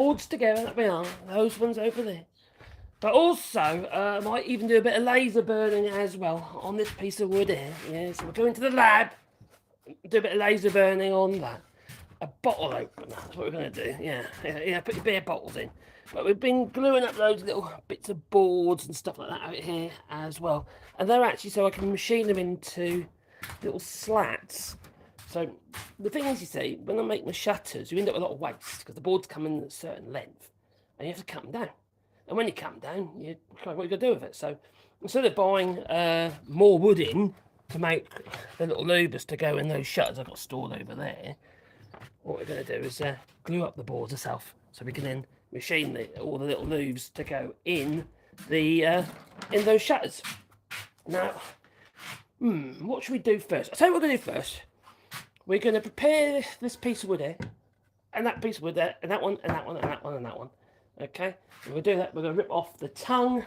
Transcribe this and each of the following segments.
boards together, that we are. Those ones over there. But also, I might even do a bit of laser burning as well on this piece of wood here. Yeah, so we'll go into the lab, do a bit of laser burning on that. A bottle opener, that's what we're going to do. Yeah, put your beer bottles in. But we've been gluing up those little bits of boards and stuff like that out here as well. And they're actually so I can machine them into little slats. So the thing is, you see, when I make my shutters, you end up with a lot of waste because the boards come in a certain length and you have to cut them down. And when you cut them down, what you got to do with it? So instead of buying more wood in to make the little louvers to go in those shutters I've got stored over there, what we're going to do is glue up the boards ourselves so we can then machine all the little louvers to go in those shutters. Now, what should we do first? I'll tell you what we're going to do first. We're going to prepare this piece of wood here, and that piece of wood there, and that one, and that one, and that one, and that one. Okay, and we'll do that. We're going to rip off the tongue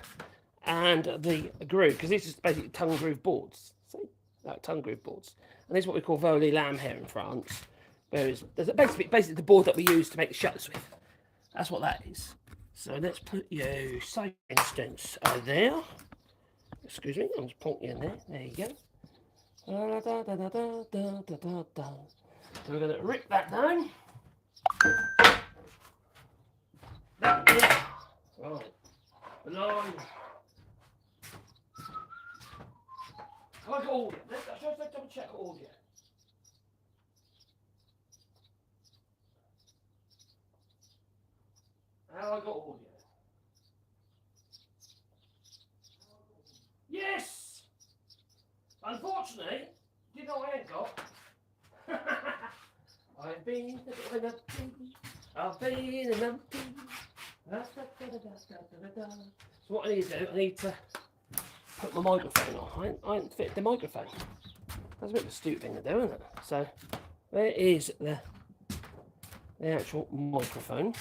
and the groove, because these are basically tongue groove boards. See? Like tongue groove boards. And this is what we call Volley lamb here in France. Whereas there's basically the board that we use to make the shutters with. That's what that is. So let's put you, say for instance, there. Excuse me, I'll just point you in there. There you go. So we're going to rip that down. Right. Line. Have I got audio? Let's double check audio. Have I got audio? Yes! Unfortunately, you know I ain't got. I've been in a So what I need to do, I need to put my microphone on. I ain't fit the microphone. That's a bit of a stupid thing to do, isn't it? So there is the actual microphone.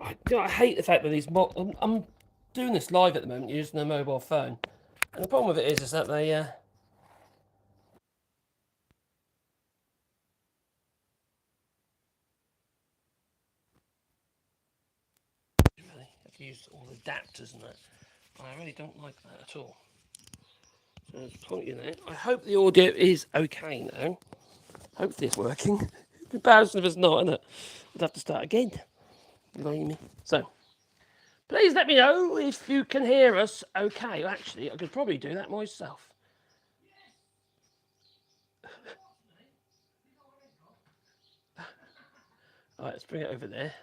I hate the fact that these I'm doing this live at the moment using a mobile phone, and the problem with it is that they really have to use all the adapters and that. I really don't like that at all. So there's point in there. I hope the audio is okay now. Hopefully it's working. It'd be embarrassing if it's not, isn't it? I'd have to start again. Believe me. So please let me know if you can hear us okay. Actually, I could probably do that myself. All right, let's bring it over there.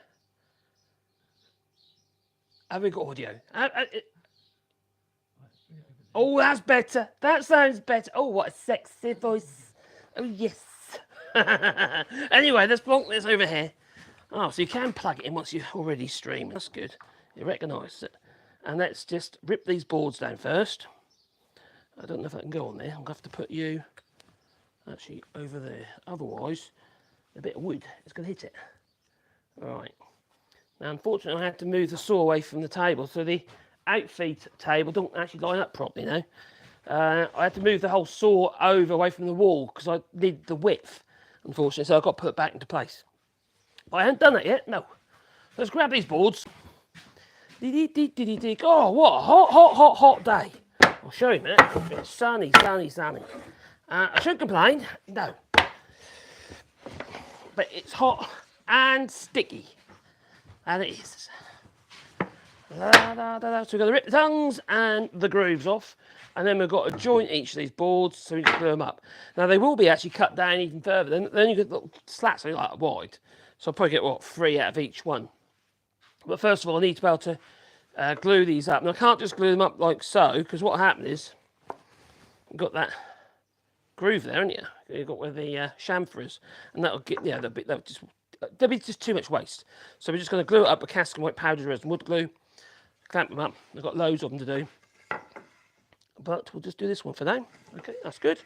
Have we got audio? Oh, that's better. That sounds better. Oh, what a sexy voice. Oh, yes. Anyway, let's plonk this over here. Oh, so you can plug it in once you're already streaming. That's good. You recognise it. And let's just rip these boards down first. I don't know if I can go on there. I'm going to have to put you actually over there. Otherwise, a bit of wood is going to hit it. Right. Now, unfortunately, I had to move the saw away from the table, so the outfeed table don't actually line up properly now. I had to move the whole saw away from the wall because I need the width, unfortunately, so I've got to put it back into place. But I haven't done that yet, no. Let's grab these boards. Oh, what a hot day. I'll show you a minute. It's sunny. I shouldn't complain, no. But it's hot and sticky. And it is. So we've got to rip the tongues and the grooves off. And then we've got to joint each of these boards so we can glue them up. Now they will be actually cut down even further. Then you get little slats like wide. So I'll probably get, what, 3 out of each one. But first of all, I need to be able to glue these up. And I can't just glue them up like so, because what happened is, you've got that groove there, haven't you? You've got where the chamfer is. And that'll get, yeah, there'll be just too much waste. So we're just going to glue it up with Cascade White powdered resin wood glue. Clamp them up. I've got loads of them to do. But we'll just do this one for now. Okay, that's good.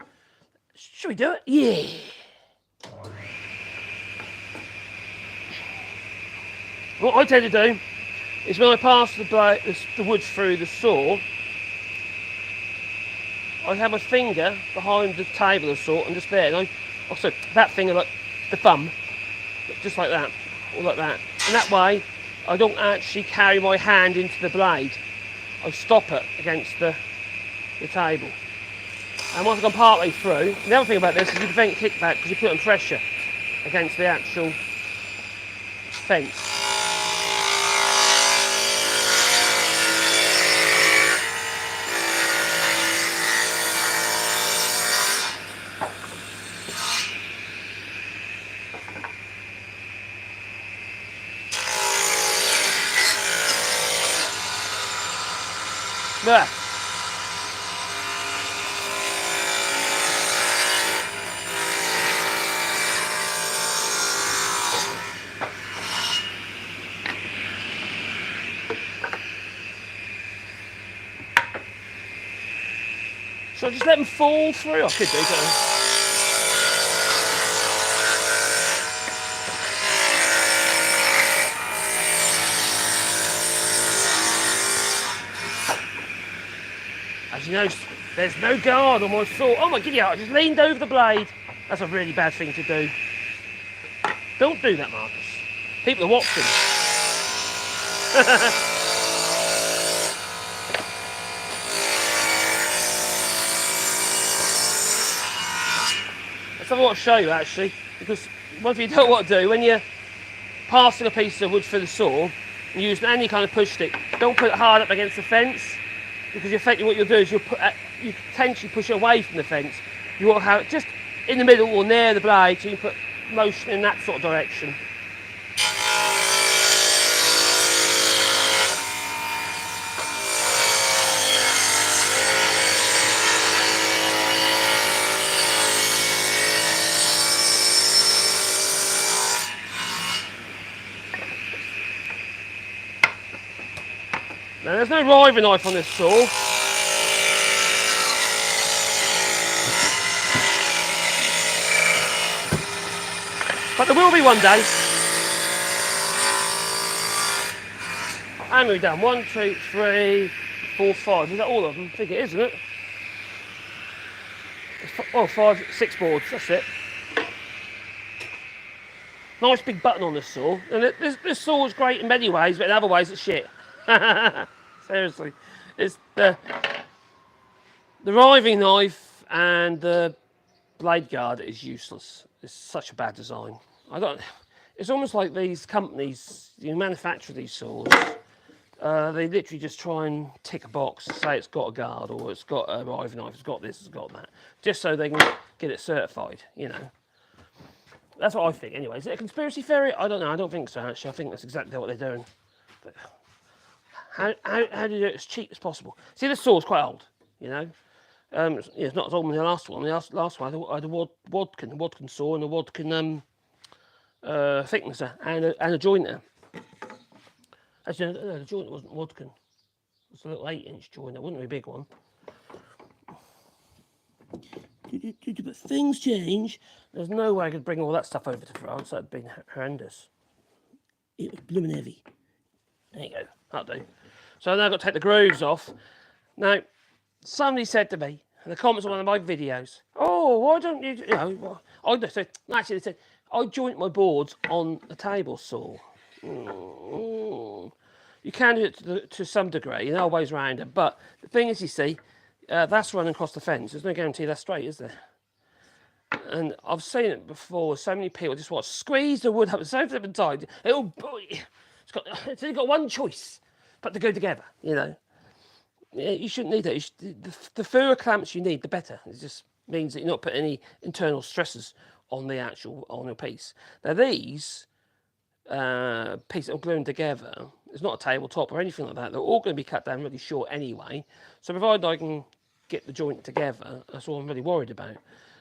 Should we do it? Yeah! What I tend to do is when I pass the wood through the saw, I have my finger behind the table of saw and just there. And also that finger, like the thumb, just like that. all like that. And that way, I don't actually carry my hand into the blade. I stop it against the table. And once I've gone part way through, the other thing about this is you prevent kickback because you put on pressure against the actual fence. There. So just let them fall through. I could do, couldn't I? As you know, there's no guard on my saw. Oh my giddy out, I just leaned over the blade. That's a really bad thing to do. Don't do that, Marcus. People are watching. That's what I want to show you actually, because one thing you don't want to do when you're passing a piece of wood through the saw, and using any kind of push stick, don't put it hard up against the fence. Because effectively what you'll do is you potentially push it away from the fence. You want to have it just in the middle or near the blade, so you can put motion in that sort of direction. Now there's no riving knife on this saw. But there will be one day. How many done? 1, 2, 3, 4, 5. Is that all of them? I think it is, isn't it? Oh, 5, 6 boards. That's it. Nice big button on this saw. And this saw is great in many ways, but in other ways it's shit. Seriously, it's the riving knife and the blade guard is useless. It's such a bad design. It's almost like these companies, you manufacture these saws, they literally just try and tick a box, say it's got a guard or it's got a riving knife, it's got this, it's got that, just so they can get it certified. You know, that's what I think. Anyway, is it a conspiracy theory? I don't know. I don't think so. Actually, I think that's exactly what they're doing. But how do you do it as cheap as possible? See, this saw's quite old, you know. It's not as old as the last one. The last one I had a Wadkin saw and a Wadkin thicknesser and a jointer. Actually, no, the jointer wasn't Wadkin. It's a little 8-inch jointer. It wasn't a big one. But things change. There's no way I could bring all that stuff over to France. That'd been horrendous. It was blooming heavy. There you go. That'll do. So now I've got to take the grooves off. Now, somebody said to me in the comments on one of my videos, "Oh, why don't you?" You know, actually, they said I joint my boards on a table saw. You can do it to some degree, in always round it. But the thing is, you see, that's running across the fence. There's no guarantee that's straight, is there? And I've seen it before. So many people just want to squeeze the wood up so flipping tight. It's only got one choice, but to go together. You know, you shouldn't need it. The fewer clamps you need, the better. It just means that you're not putting any internal stresses on your piece. Now these pieces are gluing together. It's not a tabletop or anything like that. They're all going to be cut down really short anyway. So provided I can get the joint together, that's all I'm really worried about.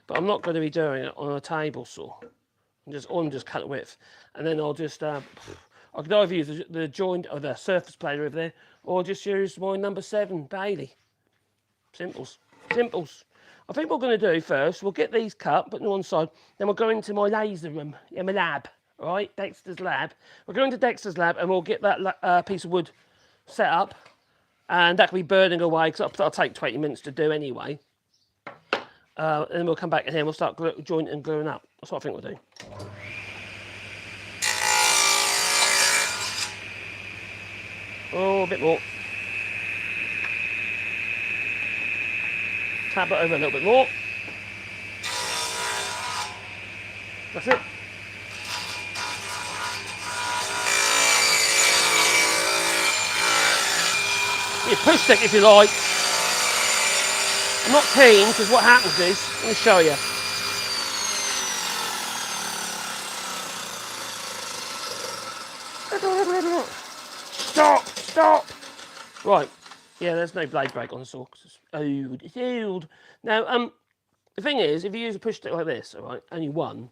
But I'm not going to be doing it on a table saw. I'm just cut the width, and then I'll just I could either use the joint or the surface planer over there, or just use my number 7 Bailey. Simples. I think what we're going to do first, we'll get these cut, put them on one side, then we'll go into my laser room, in my lab, right? Dexter's lab. We'll go into Dexter's lab and we'll get that piece of wood set up, and that can be burning away because that'll take 20 minutes to do anyway. And then we'll come back in here and we'll start jointing and gluing up. That's what I think we'll do. Oh, a bit more. Tap it over a little bit more. That's it. You push stick if you like. I'm not keen because what happens is, let me show you. Stop! Stop! Right. Yeah, there's no blade break on the saw because it's old. It's old. Now, the thing is, if you use a push stick like this, all right, only one,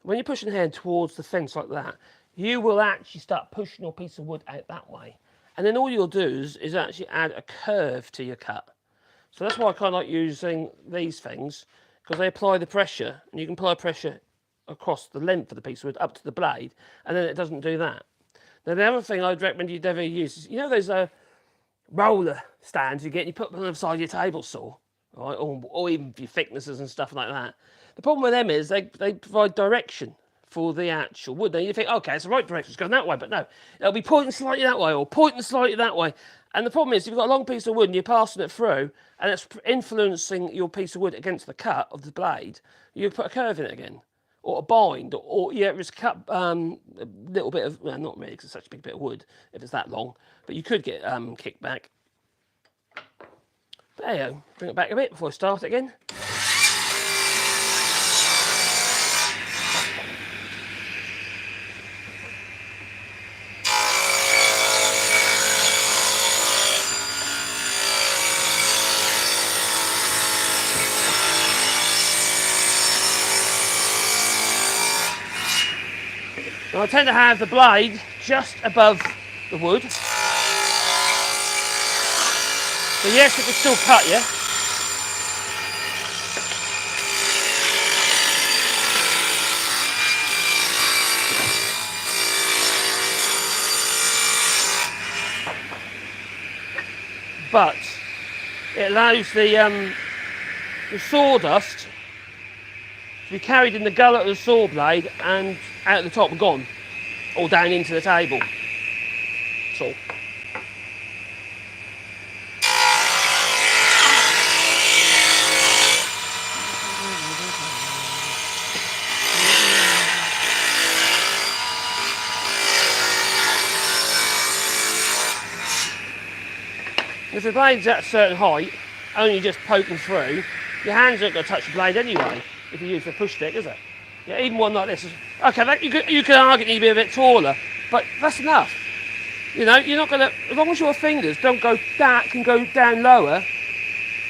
when you're pushing the hand towards the fence like that, you will actually start pushing your piece of wood out that way. And then all you'll do is actually add a curve to your cut. So that's why I kind of like using these things, because they apply the pressure, and you can apply pressure across the length of the piece of wood up to the blade, and then it doesn't do that. Now, the other thing I'd recommend you never use is, you know those roller stands you get, and you put them on the side of your table saw, right, or even your thicknesses and stuff like that. The problem with them is they provide direction for the actual wood. Now you think, okay, it's the right direction, it's going that way, but no, it'll be pointing slightly that way or pointing slightly that way. And the problem is, if you've got a long piece of wood and you're passing it through, and it's influencing your piece of wood against the cut of the blade, you put a curve in it again, or a bind, or yeah, just cut a little bit of, well, not really, because it's such a big bit of wood, if it's that long, but you could get kickback. There you go. Bring it back a bit before I start it again. Now I tend to have the blade just above the wood. So yes, it can still cut you. But it allows the sawdust to be carried in the gullet of the saw blade and out the top and gone, or down into the table. That's all. If the blade's at a certain height, only just poking through, your hands aren't going to touch the blade anyway, if you use the push stick, is it? Yeah, even one like this. Okay, you could argue it needs to be a bit taller, but that's enough. You know, you're not going to, as long as your fingers don't go that can go down lower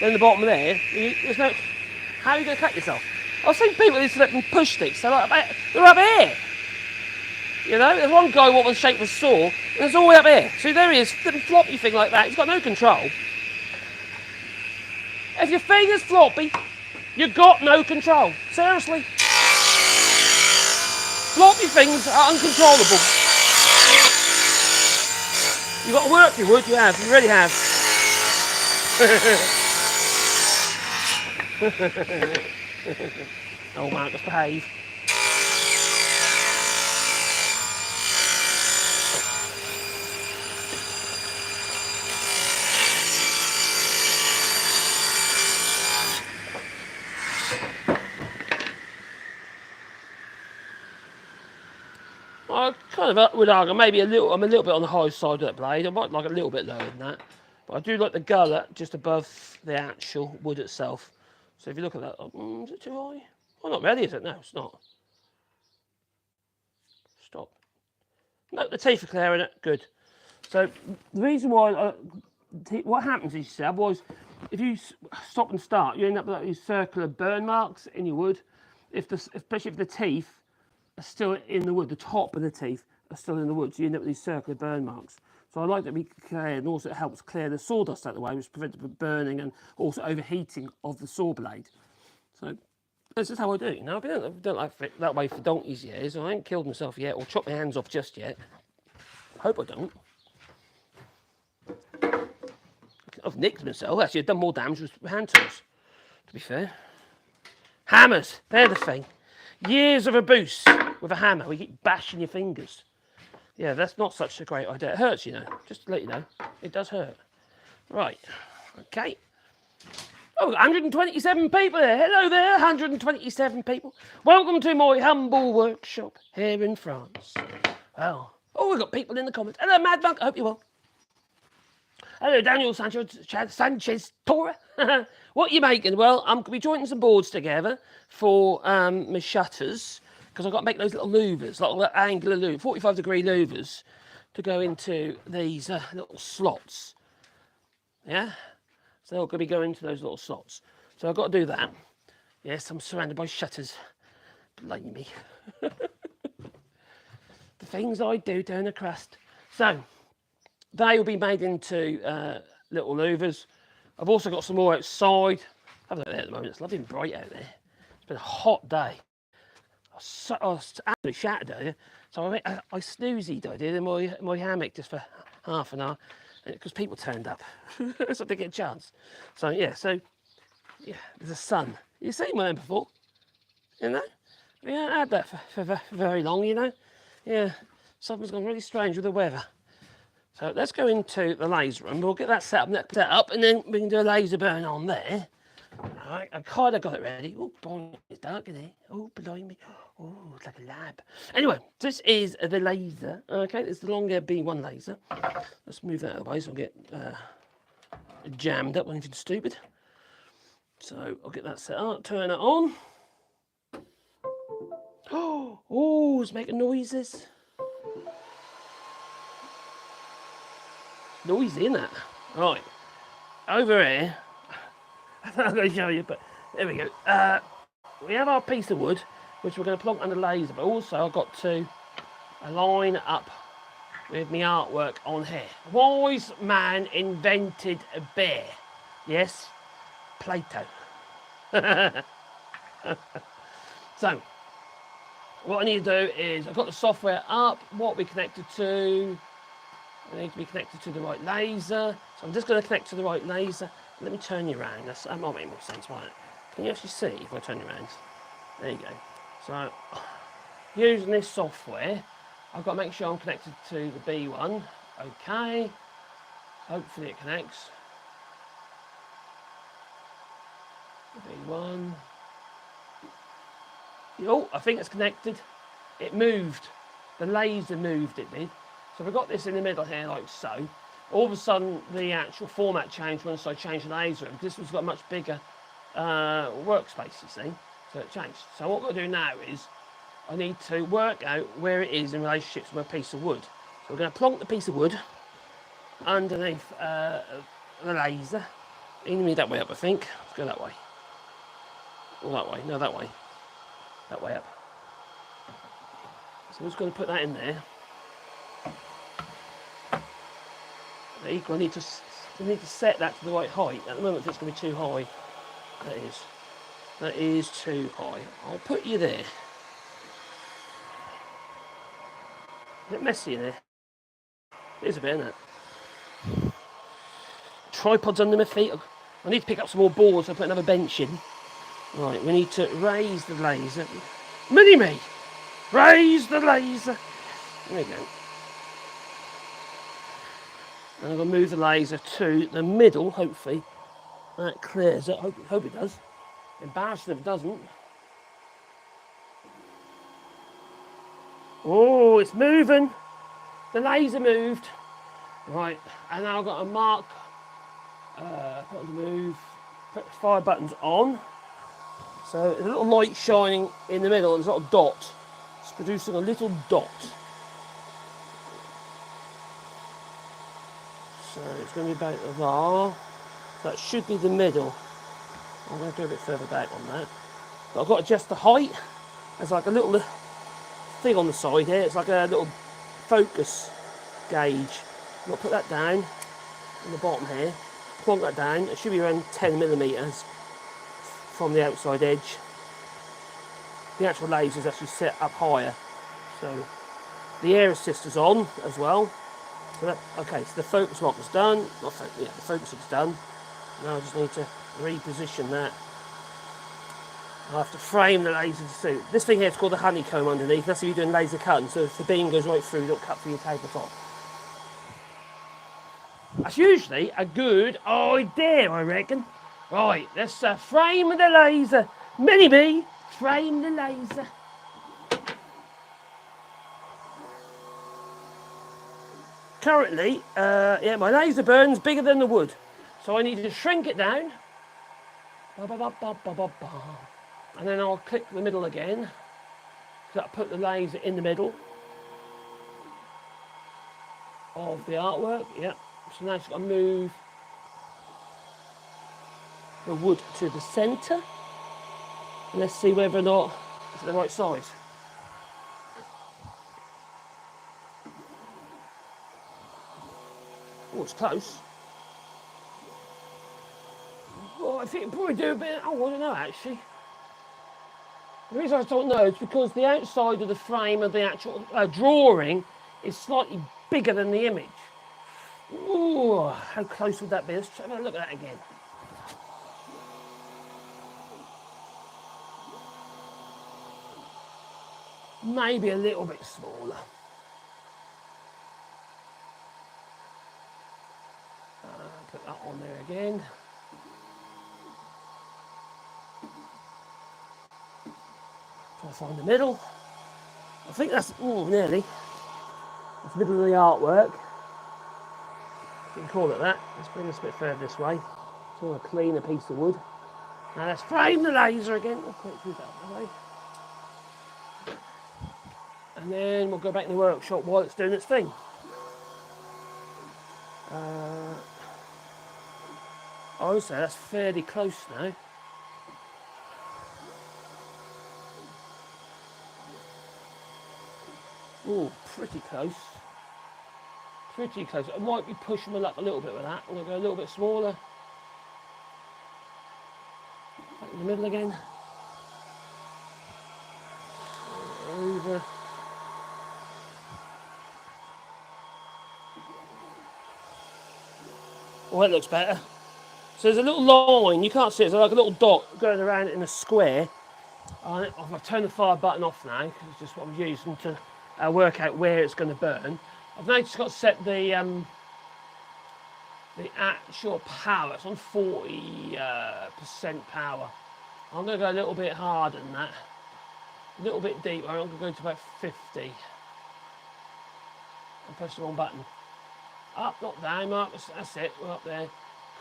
than the bottom there, there's no, how are you going to cut yourself? I've seen people with these push sticks, they're up here. You know, there's one guy what was shaped with a saw, and it's all the way up here. See, there he is, little floppy thing like that. He's got no control. If your finger's floppy, you've got no control. Seriously. Floppy things are uncontrollable. You've got to work your wood, you have. You really have. Oh, man, just behave. I kind of would argue maybe I'm a little bit on the high side of that blade. I might like a little bit lower than that. But I do like the gullet just above the actual wood itself. So if you look at that, is it too high? Well, not really, is it? No, it's not. Stop. No, the teeth are clear in it. Good. So the reason why, what happens is, you see, otherwise, if you stop and start, you end up with these circular burn marks in your wood. Especially if the teeth are still in the wood, the top of the teeth are still in the wood, so you end up with these circular burn marks. So I like that to be clear, and also it helps clear the sawdust out of the way, which prevents the burning and also overheating of the saw blade. So this is how I do it. Now, I don't like it that way for donkey's years, so I ain't killed myself yet or chopped my hands off just yet. Hope I don't. I've nicked myself. Actually, I've done more damage with hand tools, to be fair. Hammers, they're the thing. Years of abuse with a hammer, we keep bashing your fingers. Yeah, that's not such a great idea. It hurts, you know. Just to let you know, it does hurt. Right. Okay. Oh, 127 people there. Hello there, 127 people. Welcome to my humble workshop here in France. Well, oh, we've got people in the comments. Hello, Mad Monk. I hope you're well. Hello, Daniel Sanchez Torre. What are you making? Well, I'm going to be joining some boards together for my shutters, because I've got to make those little louvers, like angular louvers, 45-degree louvers, to go into these little slots. Yeah? So they're going to be going into those little slots. So I've got to do that. Yes, I'm surrounded by shutters. Blame me. The things I do down the crust. So they will be made into little louvers. I've also got some more outside. Have a look there at the moment. It's lovely and bright out there. It's been a hot day. I was absolutely shattered earlier. So I snoozed, I did, in my hammock just for half an hour. Because people turned up. So I didn't get a chance. So yeah, there's a sun. You've seen one before. You know? We haven't had that for very long, you know? Yeah, something's gone really strange with the weather. So let's go into the laser room. We'll get that set up, and then we can do a laser burn on there. All right, I kind of got it ready. Oh, boy, it's dark in here. Oh, blimey. Oh, it's like a lab. Anyway, this is the laser. Okay, it's the longer B1 laser. Let's move that out of the way so I'll get jammed up with anything stupid. So I'll get that set up, turn it on. Oh, it's making noises. Noisy, isn't it? Right, over here, I'm going to show you, but there we go. We have our piece of wood, which we're going to plonk under laser, but also I've got to align up with my artwork on here. Wise man invented a bear. Yes, Plato. So, what I need to do is, I've got the software up, what we connected to. I need to be connected to the right laser. So I'm just going to connect to the right laser. Let me turn you around. That might make more sense, right? Can you actually see if I turn you around? There you go. So, using this software, I've got to make sure I'm connected to the B1. Okay. Hopefully it connects. The B1. Oh, I think it's connected. It moved. The laser moved, it did. So we've got this in the middle here, like so. All of a sudden, the actual format changed once I changed the laser, because this one's got a much bigger workspace, you see. So it changed. So what we're going to do now is, I need to work out where it is in relationship to my piece of wood. So we're going to plonk the piece of wood underneath the laser. Need that way up, I think. Let's go that way. Or that way. No, that way. That way up. So I'm just going to put that in there. I need to set that to the right height. At the moment, it's going to be too high. That is too high. I'll put you there. A bit messy in there. It is a bit, isn't it? Tripod's under my feet. I need to pick up some more boards. I'll put another bench in. Right, we need to raise the laser. Mini-me! Raise the laser! There we go. And I'm going to move the laser to the middle, hopefully. That clears it. Hope it does. Embarrassing if it doesn't. Oh, it's moving. The laser moved. Right, and now I've got to mark, put 5 buttons on. So there's a little light shining in the middle, and there's a little dot. It's producing a little dot. So it's going to be about there. That should be the middle. I'm going to go a bit further back on that. But I've got to adjust the height. There's like a little thing on the side here. It's like a little focus gauge. I'm going to put that down on the bottom here. Plonk that down. It should be around 10mm from the outside edge. The actual laser is actually set up higher. So the air assist is on as well. So that, okay, so the focus lock is done. The focus is done. Now I just need to reposition that I'll have to frame the laser to suit. This thing here is called the honeycomb underneath. That's if you're doing laser cutting, so if the beam goes right through, it'll cut through your tabletop. That's usually a good idea, I reckon. Right, let's frame the laser. Mini-me, frame the laser. Currently, yeah, my laser burns bigger than the wood. So I need to shrink it down. And then I'll click the middle again. So I'll put the laser in the middle of the artwork. Yep. So now it's got to move the wood to the centre. And let's see whether or not it's the right size. Oh, it's close. Well, I think it'll probably do a bit. Oh, I don't know actually. The reason I don't know is because the outside of the frame of the actual drawing is slightly bigger than the image. Ooh, how close would that be? Let's have a look at that again. Maybe a little bit smaller. Put that on there again. Try to find the middle. I think that's nearly. That's the middle of the artwork. You can call it that. Let's bring this a bit further this way. So I'll clean a piece of wood. Now let's frame the laser again. We'll quick move that out of the way. And then we'll go back in the workshop while it's doing its thing. I would say that's fairly close now. Oh, pretty close. Pretty close. I might be pushing my luck a little bit with that. I'm going to go a little bit smaller. Back in the middle again. Over. Oh, that looks better. So there's a little line, you can't see it, there's like a little dot going around in a square. I've turned the fire button off now, because it's just what I'm using to work out where it's going to burn. I've now just got to set the actual power. It's on 40% power. I'm going to go a little bit harder than that. A little bit deeper. I'm going to go to about 50. And press the wrong button. Up, not down, Mark. That's it. We're up there.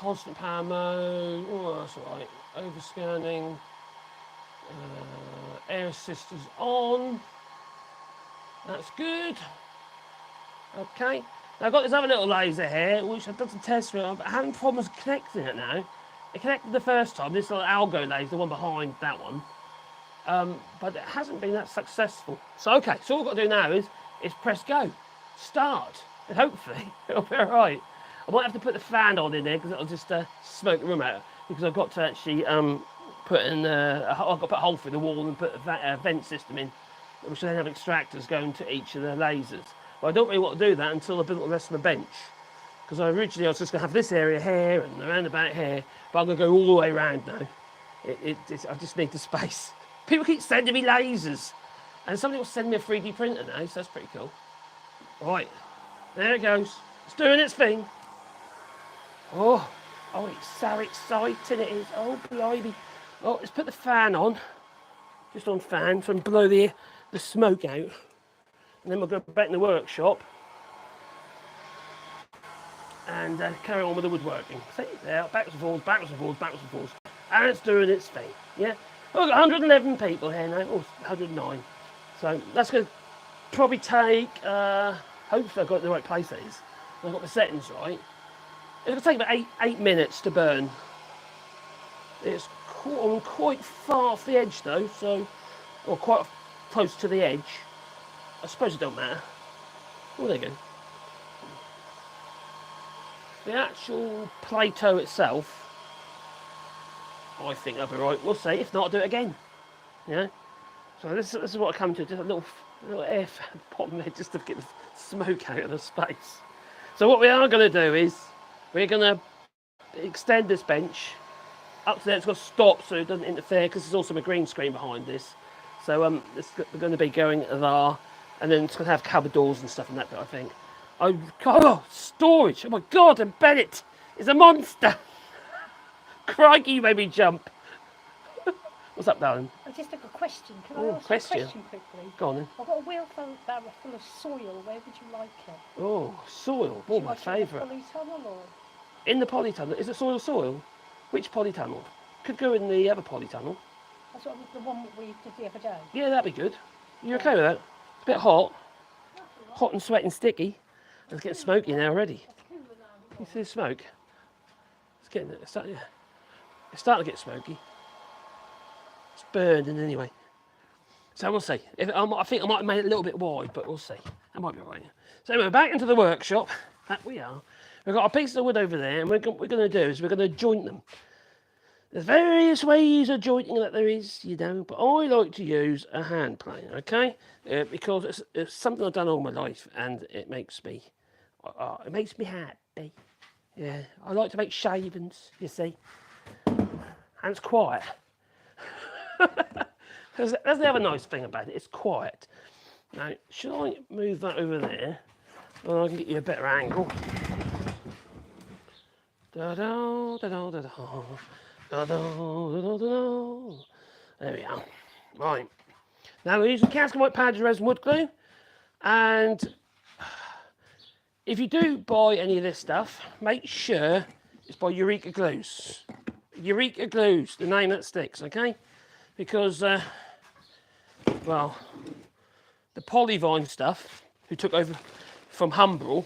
Constant power mode. Oh, that's all right. Overscanning. Air assist is on. That's good. Okay. Now I've got this other little laser here, which I've done some tests with. I'm having problems connecting it now. It connected the first time, this little algo laser, the one behind that one. But it hasn't been that successful. So okay, so all we've got to do now is press go. Start. And hopefully it'll be alright. I might have to put the fan on in there because it'll just smoke the room out. Because I've got to actually put in I've got to put a hole through the wall and put a vent system in, which will then have extractors going to each of the lasers. But I don't really want to do that until I build the rest of my bench. Because originally I was just going to have this area here and around about here, but I'm going to go all the way around now. I just need the space. People keep sending me lasers, and somebody will send me a 3D printer now, so that's pretty cool. Right, there it goes. It's doing its thing. Oh, it's so exciting it is. Oh, blimey. Oh, let's put the fan on. Just on fan, so I can blow the smoke out. And then we'll go back in the workshop and carry on with the woodworking. See, there, backwards and forwards, backwards and forwards, backwards and forwards. And it's doing its thing, yeah? We've got 111 people here now, or 109. So that's going to probably take, hopefully I've got it in the right place, that is. I've got the settings right. It'll take about eight minutes to burn. It's on quite far off the edge though, so, or quite close to the edge. I suppose it don't matter. Oh, there you go. The actual Play-Doh itself, I think that'll be right. We'll see. If not, I'll do it again. Yeah. So this is what I come to. Just a little air fan bottom there, just to get the smoke out of the space. So what we are going to do is we're going to extend this bench up to there. It's got to stop so it doesn't interfere because there's also a green screen behind this. So we're going to be going there, and then it's going to have cupboard doors and stuff and that bit, I think. Oh, storage! Oh my God, and Bennett is a monster. Crikey, you made me jump. What's up, darling? I just have a question. Can I ask you a question quickly? Go on then. I've got a wheel barrel full of soil. Where would you like it? Oh, soil. Oh, my favourite. In the polytunnel or? In the polytunnel? Is it soil? Which polytunnel? Could go in the other polytunnel. That's what the one we did the other day. Yeah, that'd be good. You okay with that? It's a bit hot. Hot and sweaty and sticky. It's getting smoky now already. You see the smoke? It's starting to get smoky. It's burning anyway. So we'll see. I think I might have made it a little bit wide, but we'll see. That might be all right. So anyway, back into the workshop. That we are. We've got a piece of wood over there, and what we're going to do is we're going to joint them. There's various ways of jointing that there is, you know, but I like to use a hand plane, okay? Because it's something I've done all my life, and it makes me happy. Yeah, I like to make shavings, you see, and it's quiet. That's the other nice thing about it, it's quiet. Now, should I move that over there? Well, I can get you a better angle. Da-da, da-da, da-da. There we are. Right. Now we're using casket white powdered resin wood glue, and if you do buy any of this stuff, make sure it's by Eureka Glues. Eureka Glues, the name that sticks, okay? Because, well, the Polyvine stuff, who took over from Humbrol,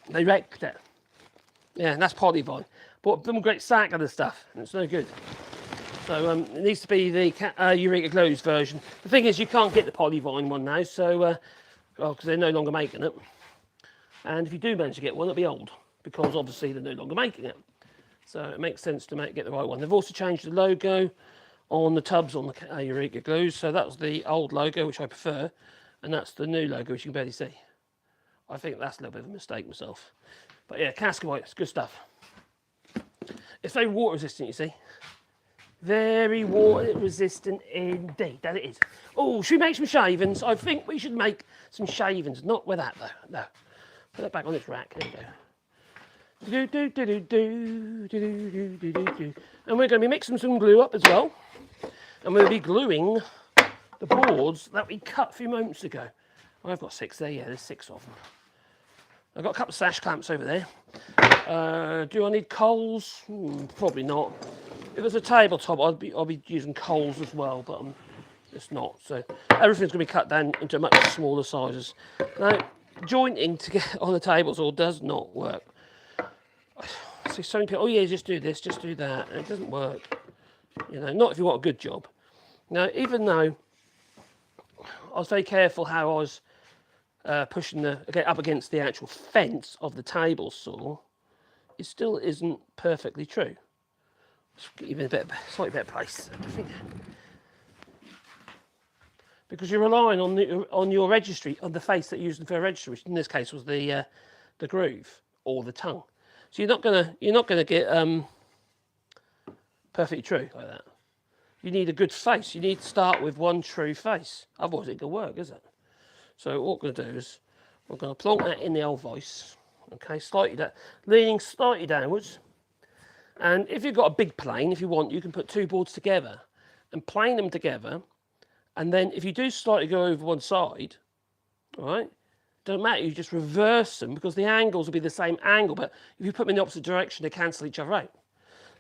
they wrecked it. Yeah, and that's Polyvine. Bought a great sack of the stuff, and it's no good. So it needs to be the Eureka Glues version. The thing is, you can't get the Polyvine one now, so because they're no longer making it. And if you do manage to get one, it'll be old, because obviously they're no longer making it. So it makes sense to get the right one. They've also changed the logo on the tubs on the Eureka Glues. So that was the old logo, which I prefer, and that's the new logo, which you can barely see. I think that's a little bit of a mistake myself. But yeah, casket white, it's good stuff. It's very water resistant, you see. Very water resistant indeed, that it is. Oh, should we make some shavings? I think we should make some shavings. Not with that though, no. Put that back on this rack, there you go. And we're going to be mixing some glue up as well. And we'll be gluing the boards that we cut a few moments ago. I've got 6 there, yeah, there's 6 of them. I've got a couple of sash clamps over there. Do I need coals? Probably not. If it's a tabletop, I'll be using coals as well, but it's not. So everything's going to be cut down into much smaller sizes. Now, jointing to get on the tables all does not work. I see so many people, oh yeah, just do this, just do that. And it doesn't work. You know, not if you want a good job. Now, even though I was very careful how I was pushing up against the actual fence of the table saw, it still isn't perfectly true. Let's get you in a slightly better place. Because you're relying on your registry, on the face that you're using for a registry, which in this case was the groove or the tongue. So you're not gonna get perfectly true like that. You need a good face. You need to start with one true face. Otherwise, it can work, is it? So what we're going to do is we're going to plonk that in the old vise. Okay, leaning slightly downwards. And if you've got a big plane, if you want, you can put 2 boards together and plane them together. And then if you do slightly go over one side, all right, doesn't matter, you just reverse them because the angles will be the same angle. But if you put them in the opposite direction, they cancel each other out.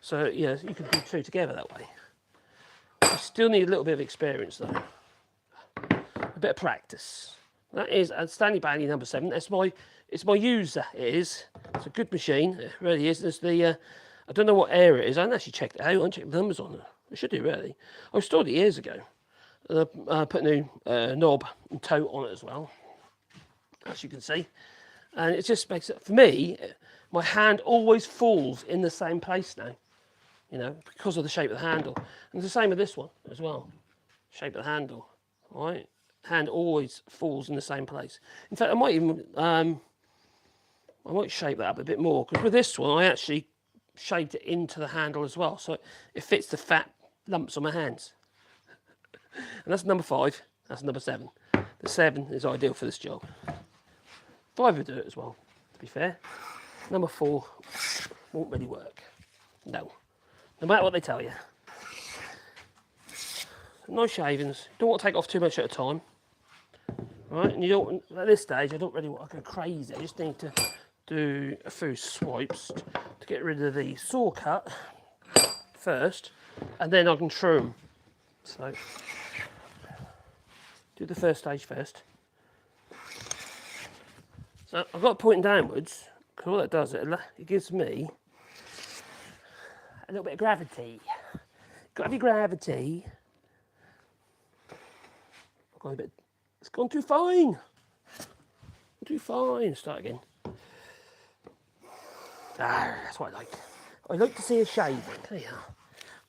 So, yeah, you can do 2 together that way. You still need a little bit of experience, though. A bit of practice. That is a Stanley Bailey number 7. It's my user, it is. It's a good machine, it really is. There's the, I don't know what area it is. I haven't actually checked it out. I haven't checked the numbers on it. I should do, really. I installed it years ago. I put a new knob and toe on it as well, as you can see. And it just makes it, for me, my hand always falls in the same place now, you know, because of the shape of the handle. And it's the same with this one as well, shape of the handle, all right? Hand always falls in the same place. In fact, I might shape that up a bit more, because with this one, I actually shaped it into the handle as well, so it fits the fat lumps on my hands. And that's number 5. That's number 7. The 7 is ideal for this job. 5 would do it as well, to be fair. Number 4 won't really work. No. No matter what they tell you. No shavings. Don't want to take off too much at a time. Right, and you don't, at this stage, I don't really want to go crazy. I just need to do a few swipes to get rid of the saw cut first, and then I can trim. So, do the first stage first. So I've got it pointing downwards, because all that does, it gives me a little bit of gravity. Got to have your gravity. I've got a bit. It's gone too fine. Too fine. Start again. Ah, that's what I like. I like to see a shaving. There you are.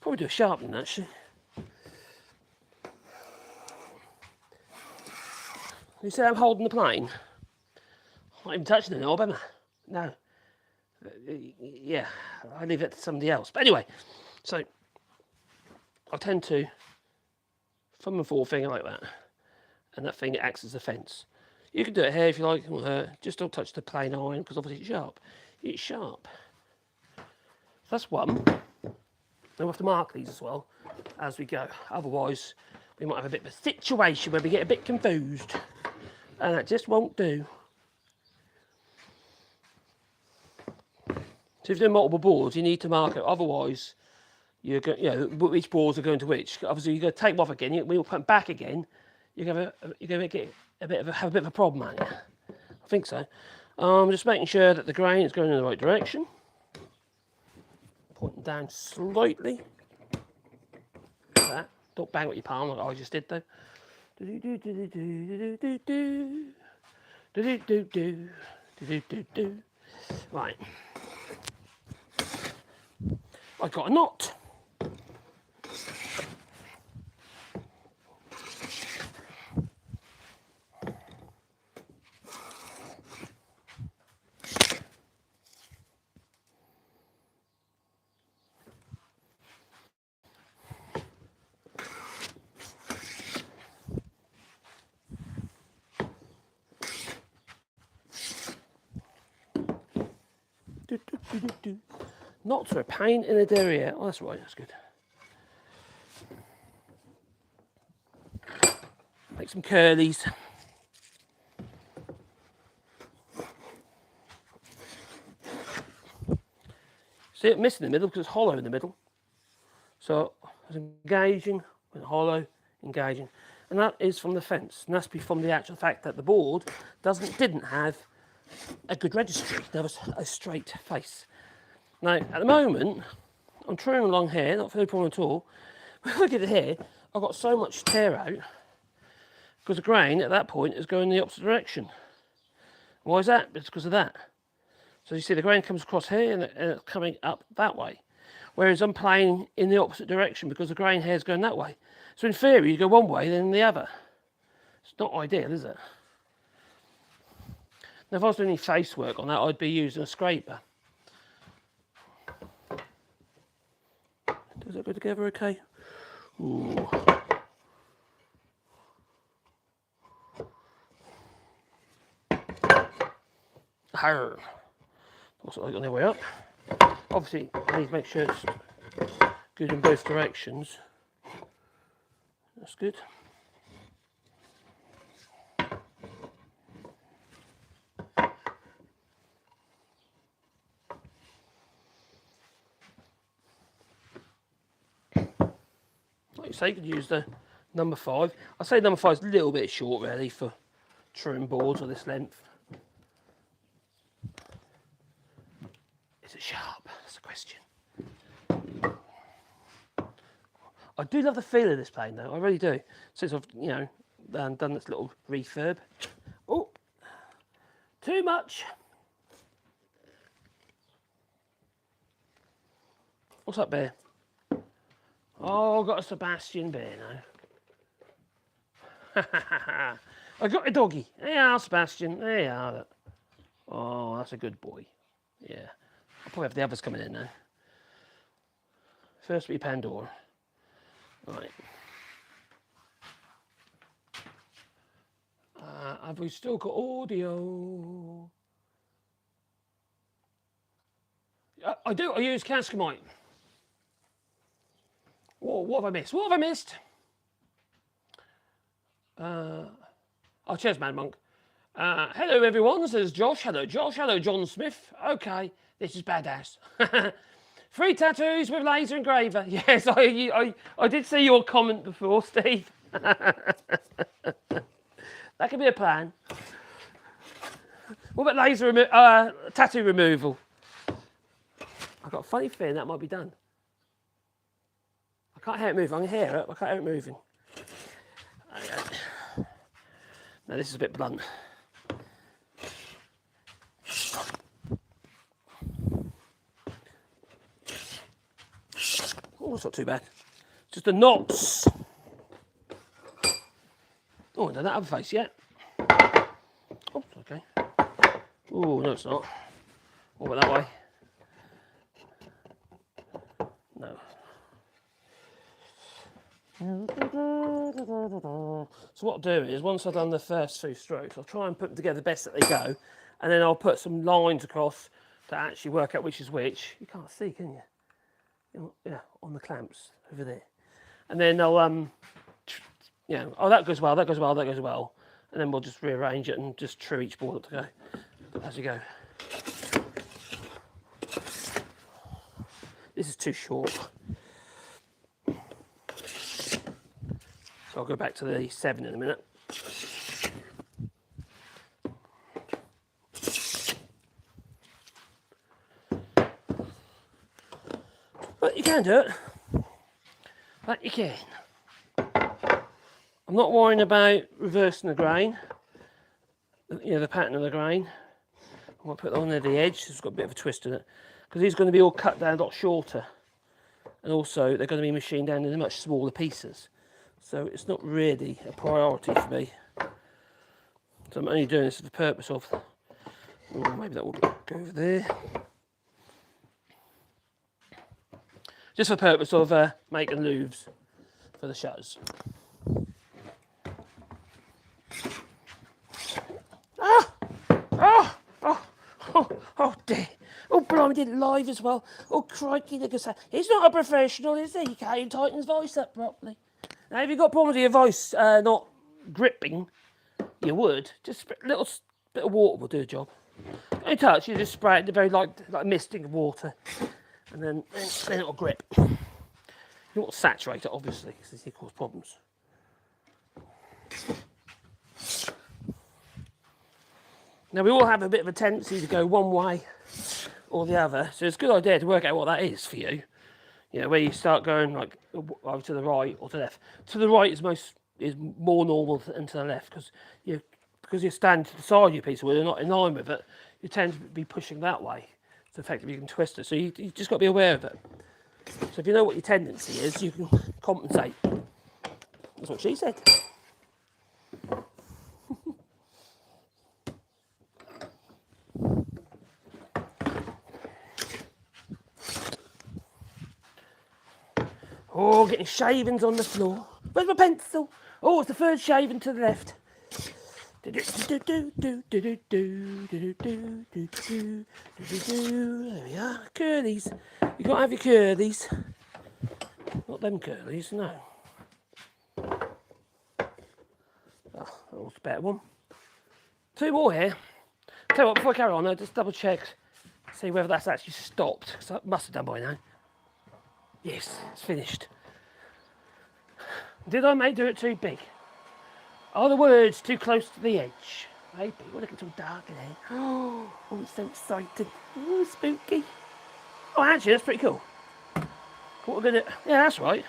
Probably do a sharpening actually. You see I'm holding the plane? I'm not even touching the knob, am I? No. Yeah, I leave it to somebody else. But anyway, so I tend to thumb and forefinger like that, and that finger acts as a fence. You can do it here if you like, just don't touch the plain iron because obviously it's sharp. It's sharp. So that's one. Then we'll have to mark these as well as we go. Otherwise, we might have a bit of a situation where we get a bit confused, and that just won't do. So if you're doing multiple boards, you need to mark it. Otherwise, you're going, you know, which boards are going to which. Obviously, you're going to take them off again. When you put them back again, you're going to get have a bit of a problem, aren't you? I think so. Just making sure that the grain is going in the right direction. Pointing down slightly. Like that. Don't bang with your palm like I just did though. Right. I got a knot. Knots are a pain in the derriere. Oh, that's right, that's good. Make some curlies. See it missing in the middle because it's hollow in the middle. So it's engaging, with hollow, engaging. And that is from the fence. And that's from the actual fact that the board didn't have a good registry. There was a straight face. Now, at the moment, I'm trimming along here, not for no problem at all. Look at it here, I've got so much tear out because the grain at that point is going in the opposite direction. Why is that? It's because of that. So you see the grain comes across here and it's coming up that way. Whereas I'm playing in the opposite direction because the grain here is going that way. So in theory, you go one way, then the other. It's not ideal, is it? Now, if I was doing any face work on that, I'd be using a scraper. Does that go together okay? Ooh. Arr. What's it like on the way up? Obviously, I need to make sure it's good in both directions. That's good. Like you say, you could use the number 5. I say number 5 is a little bit short, really, for trim boards of this length. Is it sharp? That's the question. I do love the feel of this plane, though. I really do. Since I've, you know, done this little refurb. Oh, too much. What's up, Bear? Oh, I've got a Sebastian Bear now. I got a doggy. There you are, Sebastian. There you are. Oh, that's a good boy. Yeah. I'll probably have the others coming in now. First be Pandora. Right. Have we still got audio? I do. I use Cascamite. What have I missed? What have I missed? Oh, cheers, Mad Monk. Hello, everyone. Says Josh. Hello, Josh. Hello, John Smith. Okay, this is badass. 3 tattoos with laser engraver. Yes, I did see your comment before, Steve. That could be a plan. What about tattoo removal? I've got a funny feeling that might be done. I can't hear it moving. I can hear it, but I can't hear it moving. Now this is a bit blunt. Oh, it's not too bad. Just the knots. Oh, I done that other face yet. Oh, okay. Oh, no, it's not. What about that way? No. So what I'll do is, once I've done the first 2 strokes, I'll try and put them together the best that they go, and then I'll put some lines across to actually work out which is which. You can't see, can you? Yeah, on the clamps over there. And then I'll, oh, that goes well, that goes well, that goes well. And then we'll just rearrange it and just true each board up to go as you go. This is too short. So I'll go back to the 7 in a minute. But you can do it. But you can. I'm not worrying about reversing the grain. The pattern of the grain. I'm going to put that on near the edge. It's got a bit of a twist in it. Because these are going to be all cut down a lot shorter. And also, they're going to be machined down into much smaller pieces. So it's not really a priority for me. So I'm only doing this for the purpose of... maybe that will go over there. Just for the purpose of making louvres for the shutters. Oh dear. Oh, blimey, did it live as well. Oh, crikey, look at that. He's not a professional, is he? He can't even tighten his voice up properly. Now, if you've got problems with your voice not gripping your wood, just a little bit of water will do the job. Don't touch, you just spray it, very like misting of water. And then it'll grip. You don't want to saturate it, obviously, because it causes problems. Now, we all have a bit of a tendency to go one way or the other, so it's a good idea to work out what that is for you. You know, where you start going like either to the right or to the left. To the right is more normal than to the left, because you're standing to the side of your piece of wood and not in line with it, you tend to be pushing that way. So effectively you can twist it. So you just got to be aware of it. So if you know what your tendency is, you can compensate. That's what she said. Oh, getting shavings on the floor. Where's my pencil? Oh, it's the third shaving to the left. There we are. Curlies. You got to have your curlies. Not them curlies, no. Oh, that was a better one. 2 more here. Tell you what, before I carry on, I'll just double check, see whether that's actually stopped, because I must have done by now. Yes, it's finished. Did I do it too big? Are the words too close to the edge? Maybe. We're looking too dark in here. Oh, I'm so excited. Oh, spooky. Oh, actually, that's pretty cool. What we're gonna... Yeah, that's right.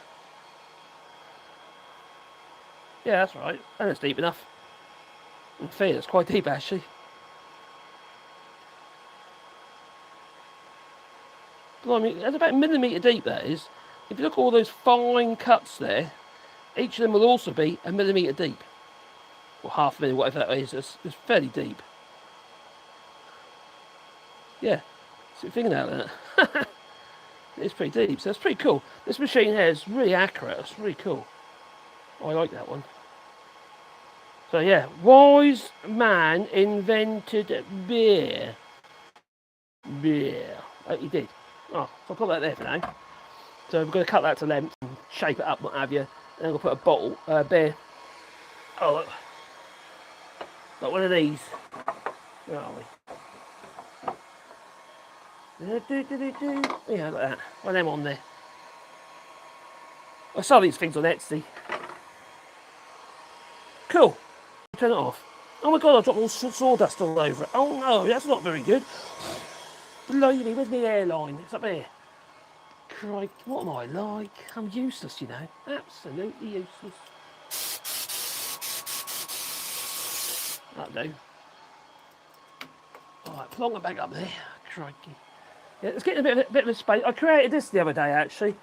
Yeah, that's right. And it's deep enough. In fairness, it's quite deep, actually. Blimey, that's about a millimetre deep, that is. If you look at all those fine cuts there, each of them will also be a millimetre deep. Or half a millimetre, whatever that is. It's fairly deep. Yeah. It's a fingernail in it. It's pretty deep, so that's pretty cool. This machine here is really accurate. It's really cool. I like that one. So yeah, wise man invented beer. Beer. Oh, he did. Oh, so I'll put that there for now. So we're going to cut that to length and shape it up, what have you. And then we'll put a bottle, beer. Oh, look. Like one of these. Where are we? Yeah, like that. One of them on there. I saw these things on Etsy. Cool. Turn it off. Oh my god, I dropped all sawdust all over it. Oh no, that's not very good. Blimey, where's my airline? It's up here. Crikey, what am I like? I'm useless, you know. Absolutely useless. That'll do. Alright, plonk it back up there. Crikey. Yeah, it's getting a bit of a space. I created this the other day, actually.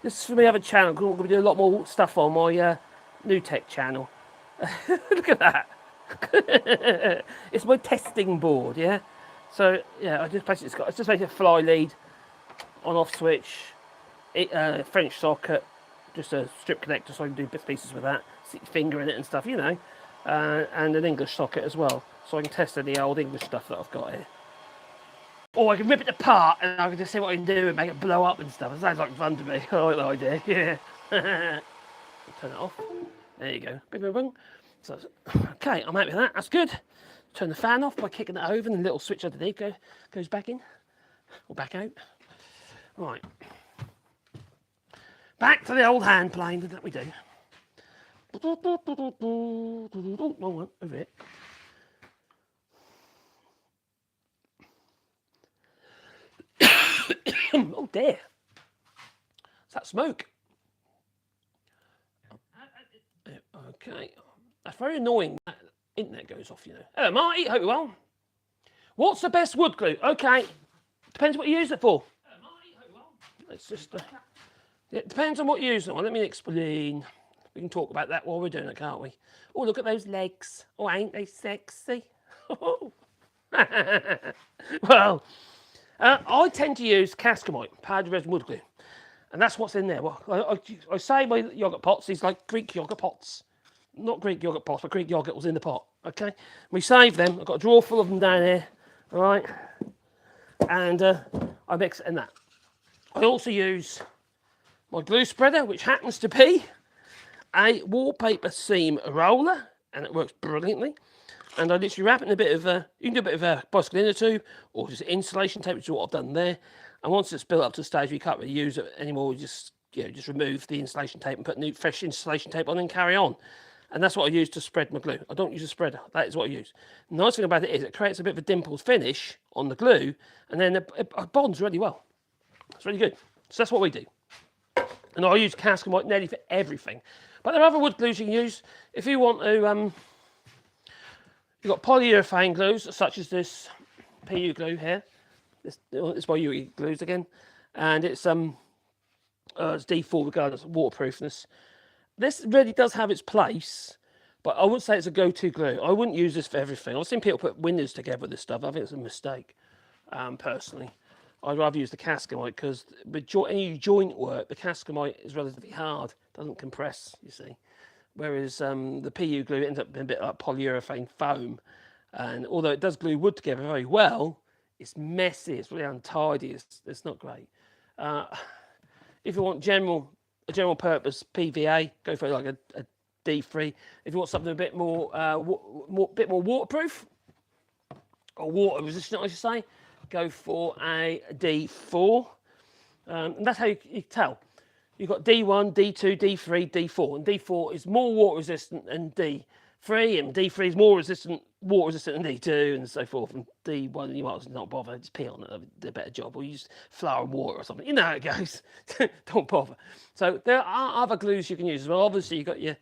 This is for my other channel, because I'm going to do a lot more stuff on my new tech channel. Look at that. It's my testing board, yeah? So, yeah, it's just basically a fly lead, on-off switch, French socket, just a strip connector so I can do bits and pieces with that, stick your finger in it and stuff, you know, and an English socket as well, so I can test any old English stuff that I've got here. Or I can rip it apart and I can just see what I can do and make it blow up and stuff. It sounds like fun to me. I like the idea, yeah. Turn it off. There you go. Bing, bing, bing. So, okay, I'm happy with that. That's good. Turn the fan off by kicking it over and the little switch underneath goes back in. Or back out. Right. Back to the old hand plane that we do. Oh, wrong one. Over it. Oh dear. Is that smoke? Okay. That's very annoying. That internet goes off, you know. Hello, Marty. Hope you're well. What's the best wood glue? Okay. Depends what you use it for. Hello, Marty. Hope you're well. It's just... it depends on what you use it on. Let me explain. We can talk about that while we're doing it, can't we? Oh, look at those legs. Oh, ain't they sexy? Well... I tend to use Cascamite, powdered resin wood glue, and that's what's in there. Well, I say my yogurt pots, these like Greek yogurt pots. Not Greek yogurt pots, but Greek yogurt was in the pot, okay? We save them. I've got a drawer full of them down here, all right? And I mix it in that. I also use my glue spreader, which happens to be a wallpaper seam roller, and it works brilliantly. And I literally wrap it in a bit of, you can do a bit of bicycle inner tube or just insulation tape, which is what I've done there. And once it's built up to the stage where you can't really use it anymore, just remove the insulation tape and put new fresh insulation tape on and carry on. And that's what I use to spread my glue. I don't use a spreader. That is what I use. The nice thing about it is it creates a bit of a dimpled finish on the glue, and then it bonds really well. It's really good. So that's what we do. And I use Cascamite nearly for everything. But there are other wood glues you can use if you want to. You've got polyurethane glues, such as this PU glue here. This by UE glues again. And it's D4 regardless of waterproofness. This really does have its place, but I wouldn't say it's a go-to glue. I wouldn't use this for everything. I've seen people put windows together with this stuff. I think it's a mistake, personally. I'd rather use the Cascamite because with any joint work, the Cascamite is relatively hard. It doesn't compress, you see. Whereas the PU glue ends up being a bit like polyurethane foam. And although it does glue wood together very well, it's messy, it's really untidy, it's not great. If you want a general purpose PVA, go for like a D3. If you want something a bit more, waterproof, or water resistant, I should say, go for a D4. And that's how you can tell. You've got D1, D2, D3, D4, and D4 is more water resistant than D3, and D3 is more water resistant than D2, and so forth. And D1, you might as well not bother, just pee on it, do a better job, or use flour and water or something. You know how it goes. Don't bother. So there are other glues you can use as well. Obviously, you've got your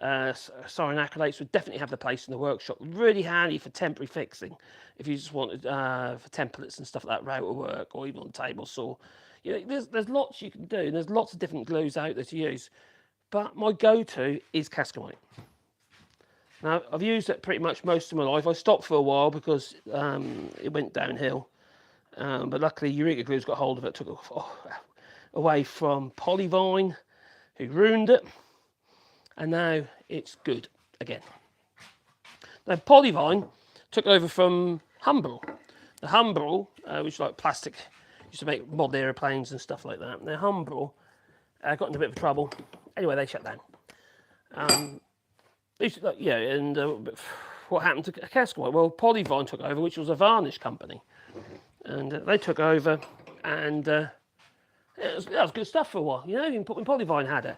sarin acrylates, would definitely have the place in the workshop. Really handy for temporary fixing, if you just wanted for templates and stuff like that, router work, or even on table saw. You know, there's lots you can do, and there's lots of different glues out there to use. But my go-to is Cascamite. Now, I've used it pretty much most of my life. I stopped for a while because it went downhill. But luckily, Eureka Glue's got hold of it. Took it off. Oh, away from Polyvine, who ruined it, and now it's good again. Now Polyvine took over from Humbrol. The Humbrol, which is like plastic, used to make model aeroplanes and stuff like that. Now Humbrol got into a bit of trouble. Anyway, they shut down. What happened to Cascaway? Well, Polyvine took over, which was a varnish company, and they took over, and that was good stuff for a while. You know, even Polyvine had it,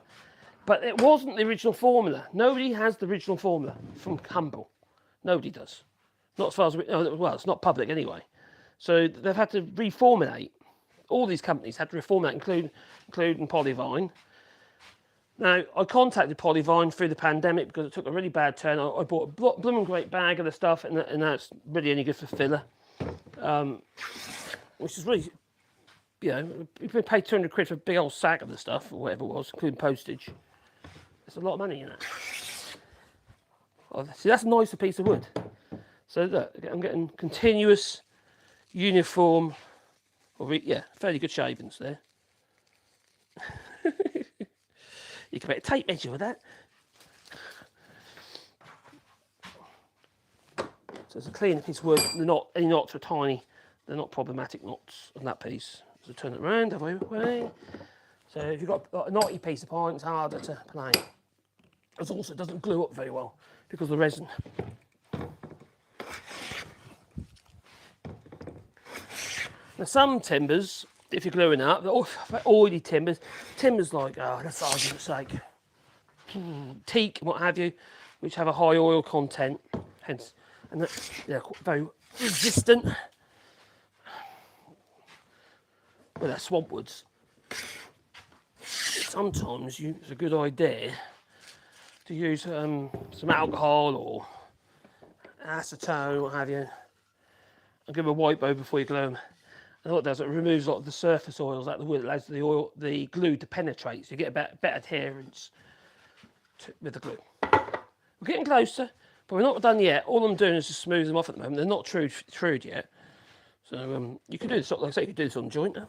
but it wasn't the original formula. Nobody has the original formula from Humbrol. Nobody does. Not as far as well, it's not public anyway. So they've had to reformulate. All these companies had to reformulate, including Polyvine. Now, I contacted Polyvine through the pandemic because it took a really bad turn. I bought a blooming great bag of the stuff, and that's really only good for filler. Which is really, you know, if we paid 200 quid for a big old sack of the stuff, or whatever it was, including postage, there's a lot of money in it. Oh, see, that's a nicer piece of wood. So look, I'm getting continuous, uniform, fairly good shavings there. You can make a tape measure with that. So it's a clean piece of wood. Any knots are tiny. They're not problematic knots on that piece. So turn it around, have a way. So if you've got a knotty piece of pine, it's harder to plane. It also doesn't glue up very well because of the resin. Now some timbers, if you're gluing up, oily timbers like, that's for argument's sake, teak and what have you, which have a high oil content, hence, and they're very resistant. Well, they're swamp woods. Sometimes it's a good idea to use some alcohol or acetone, what have you, and give them a wipe over before you glue them. And what it does, it removes a lot of the surface oils out of the wood. It allows the glue to penetrate, so you get a better adherence with the glue. We're getting closer, but we're not done yet. All I'm doing is just smooth them off at the moment. They're not trued yet. So you can do this, like I say, you can do this on the joint now.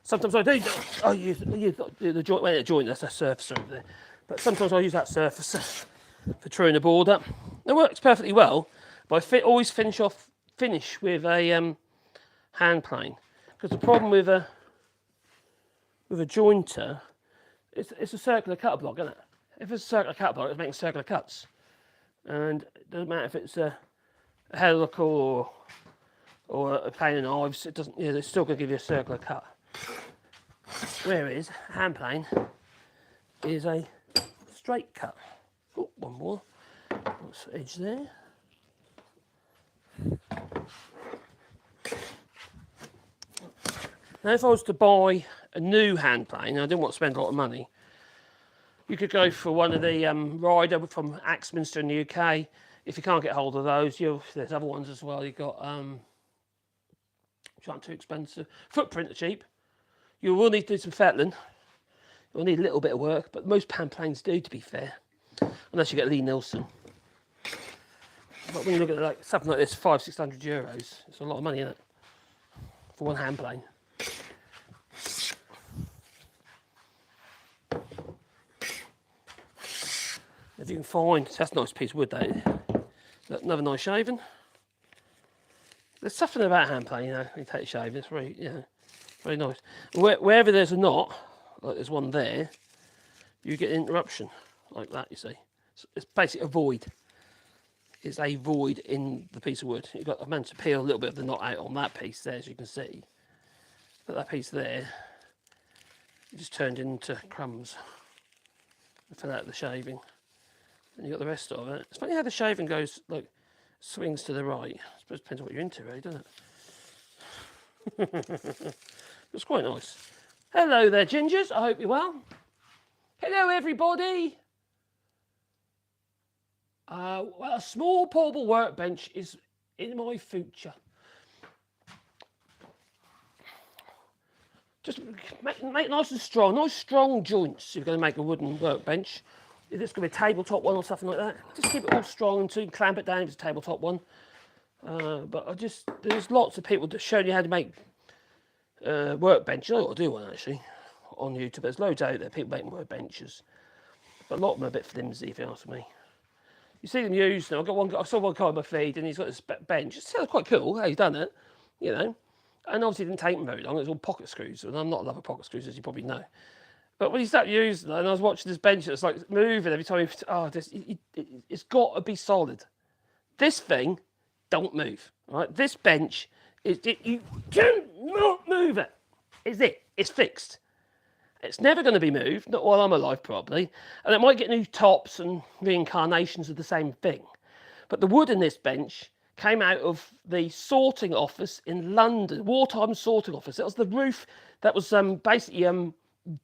Sometimes I use the joint, well, the joint, that's a surface over there. But sometimes I use that surface for truing the board up. It works perfectly well, but I always finish with a hand plane, because the problem with a jointer, it's a circular cutter block, isn't it? If it's a circular cutter block, it's making circular cuts, and it doesn't matter if it's a helical or a plane of knives. It doesn't. It's still going to give you a circular cut. Whereas a hand plane is a straight cut. Oh, one more. What's the edge there? Now, if I was to buy a new hand plane, I didn't want to spend a lot of money, you could go for one of the Ryder from Axminster in the UK. If you can't get hold of those, there's other ones as well. You've got, which aren't too expensive. Footprint are cheap. You will need to do some fettling. You'll need a little bit of work, but most hand planes do, to be fair. Unless you get Lee Nilsson. But when you look at like something like this, €500-600, it's a lot of money, isn't it? For one hand plane. If you can find, that's a nice piece of wood, that is. Another nice shaving. There's something about a hand plane, you know, when you take a shave, it's very, very nice. Wherever there's a knot, like there's one there, you get an interruption, like that, you see. It's basically a void. It's a void in the piece of wood. I've managed to peel a little bit of the knot out on that piece there, as you can see. But that piece there, it just turned into crumbs. I fell out of the shaving. And you got the rest of it. It's funny how the shaving goes, like, swings to the right. I suppose it depends on what you're into, really, doesn't it? It's quite nice. Hello there, gingers. I hope you're well. Hello, everybody. Well, a small portable workbench is in my future. Just make nice and strong, nice strong joints if you're going to make a wooden workbench. If it's going to be a tabletop one or something like that, just keep it all strong until you can clamp it down if it's a tabletop one. But there's lots of people that showing you how to make workbenches. I ought to do one actually on YouTube. There's loads out there, people making workbenches. But a lot of them are a bit flimsy, if you ask me. You see them used now. I saw one guy on my feed, and he's got this bench. It sounds quite cool how he's done it, you know. And obviously it didn't take him very long. It was all pocket screws, and I'm not a lover of pocket screws, as you probably know. But when he started using it, and I was watching this bench, it's like moving every time. It's got to be solid. This thing, don't move. Right? This bench, you do not move it. It's fixed. It's never going to be moved, not while I'm alive probably, and it might get new tops and reincarnations of the same thing. But the wood in this bench came out of the sorting office in London, wartime sorting office. It was the roof that was basically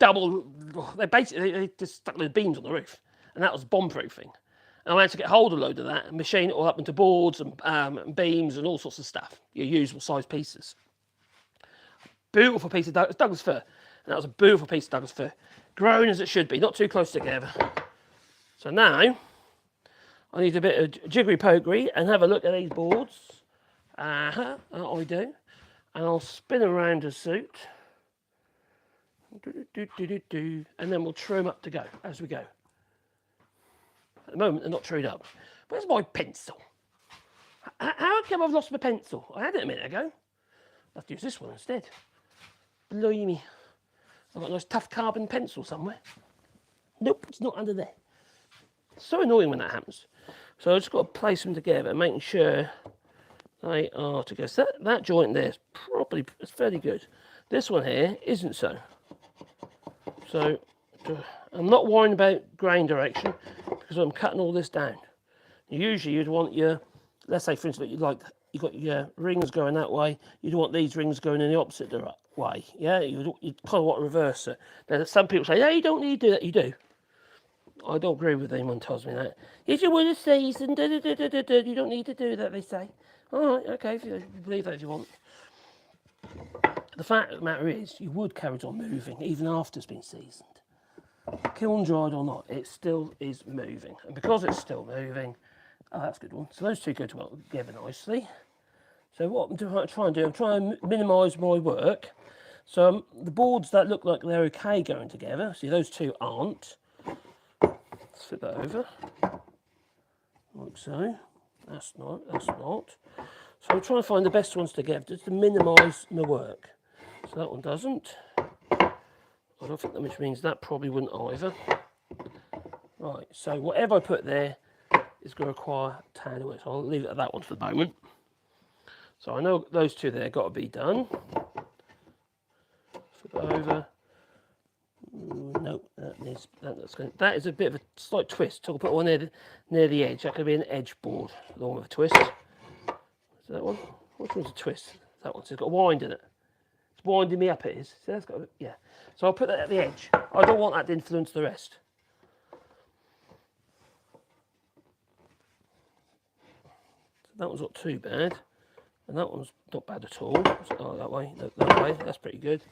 double. They just stuck the beams on the roof, and that was bomb-proofing. And I managed to get hold of a load of that and machine it all up into boards and beams and all sorts of stuff, your usual size pieces. Beautiful piece of Douglas fir. And that was a beautiful piece of Douglas fir. Grown as it should be, not too close together. So now, I need a bit of jiggery-pokery and have a look at these boards. That I do. And I'll spin around a suit. And then we'll trim up to go, as we go. At the moment, they're not trued up. Where's my pencil? How come I've lost my pencil? I had it a minute ago. I'll have to use this one instead. Blimey. I've got a nice tough carbon pencil somewhere. Nope, it's not under there. It's so annoying when that happens. So I've just got to place them together, making sure they are together. So that joint there is it's fairly good. This one here isn't so. So I'm not worrying about grain direction because I'm cutting all this down. Usually you'd want your, let's say for instance, you've got your rings going that way, you'd want these rings going in the opposite way. Yeah, you'd kind of want to reverse it. Now some people say, no, you don't need to do that. You do. I don't agree with anyone who tells me that. If you want a season, you don't need to do that, they say. All right, okay, if you believe that if you want. The fact of the matter is, your wood carries on moving even after it's been seasoned. Kiln dried or not, it still is moving. And because it's still moving, oh, that's a good one. So those two go together nicely. So what I'm trying to do, I'm trying to minimise my work. So the boards that look like they're okay going together, see those two aren't. Let's flip that over, like so. That's not. So I'm trying to find the best ones together, just to minimise my work. So that one doesn't. I don't think that which means that probably wouldn't either. Right, so whatever I put there is going to require a tad of work. So I'll leave it at that one for the moment. So I know those two there got to be done. Flip it over. No, that is a bit of a slight twist. So I'll put one near the edge. That could be an edge board along with a twist. Is that one? Which one's a twist? That one. So it's got a wind in it. It's winding me up. It is. So that's got yeah. So I'll put that at the edge. I don't want that to influence the rest. So that one's not too bad, and that one's not bad at all. So, that way. That's pretty good.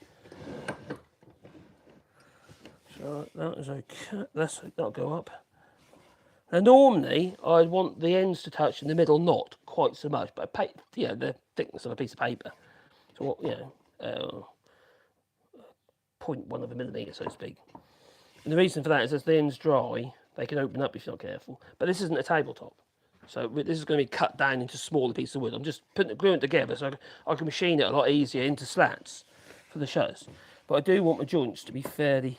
So that is okay. That'll go up. Now normally I'd want the ends to touch and the middle not quite so much, but the thickness of a piece of paper. So what 0.1 of a millimetre, so to speak. And the reason for that is as the ends dry, they can open up if you're not careful. But this isn't a tabletop, so this is going to be cut down into smaller pieces of wood. I'm just gluing it together so I can machine it a lot easier into slats for the shutters. But I do want my joints to be fairly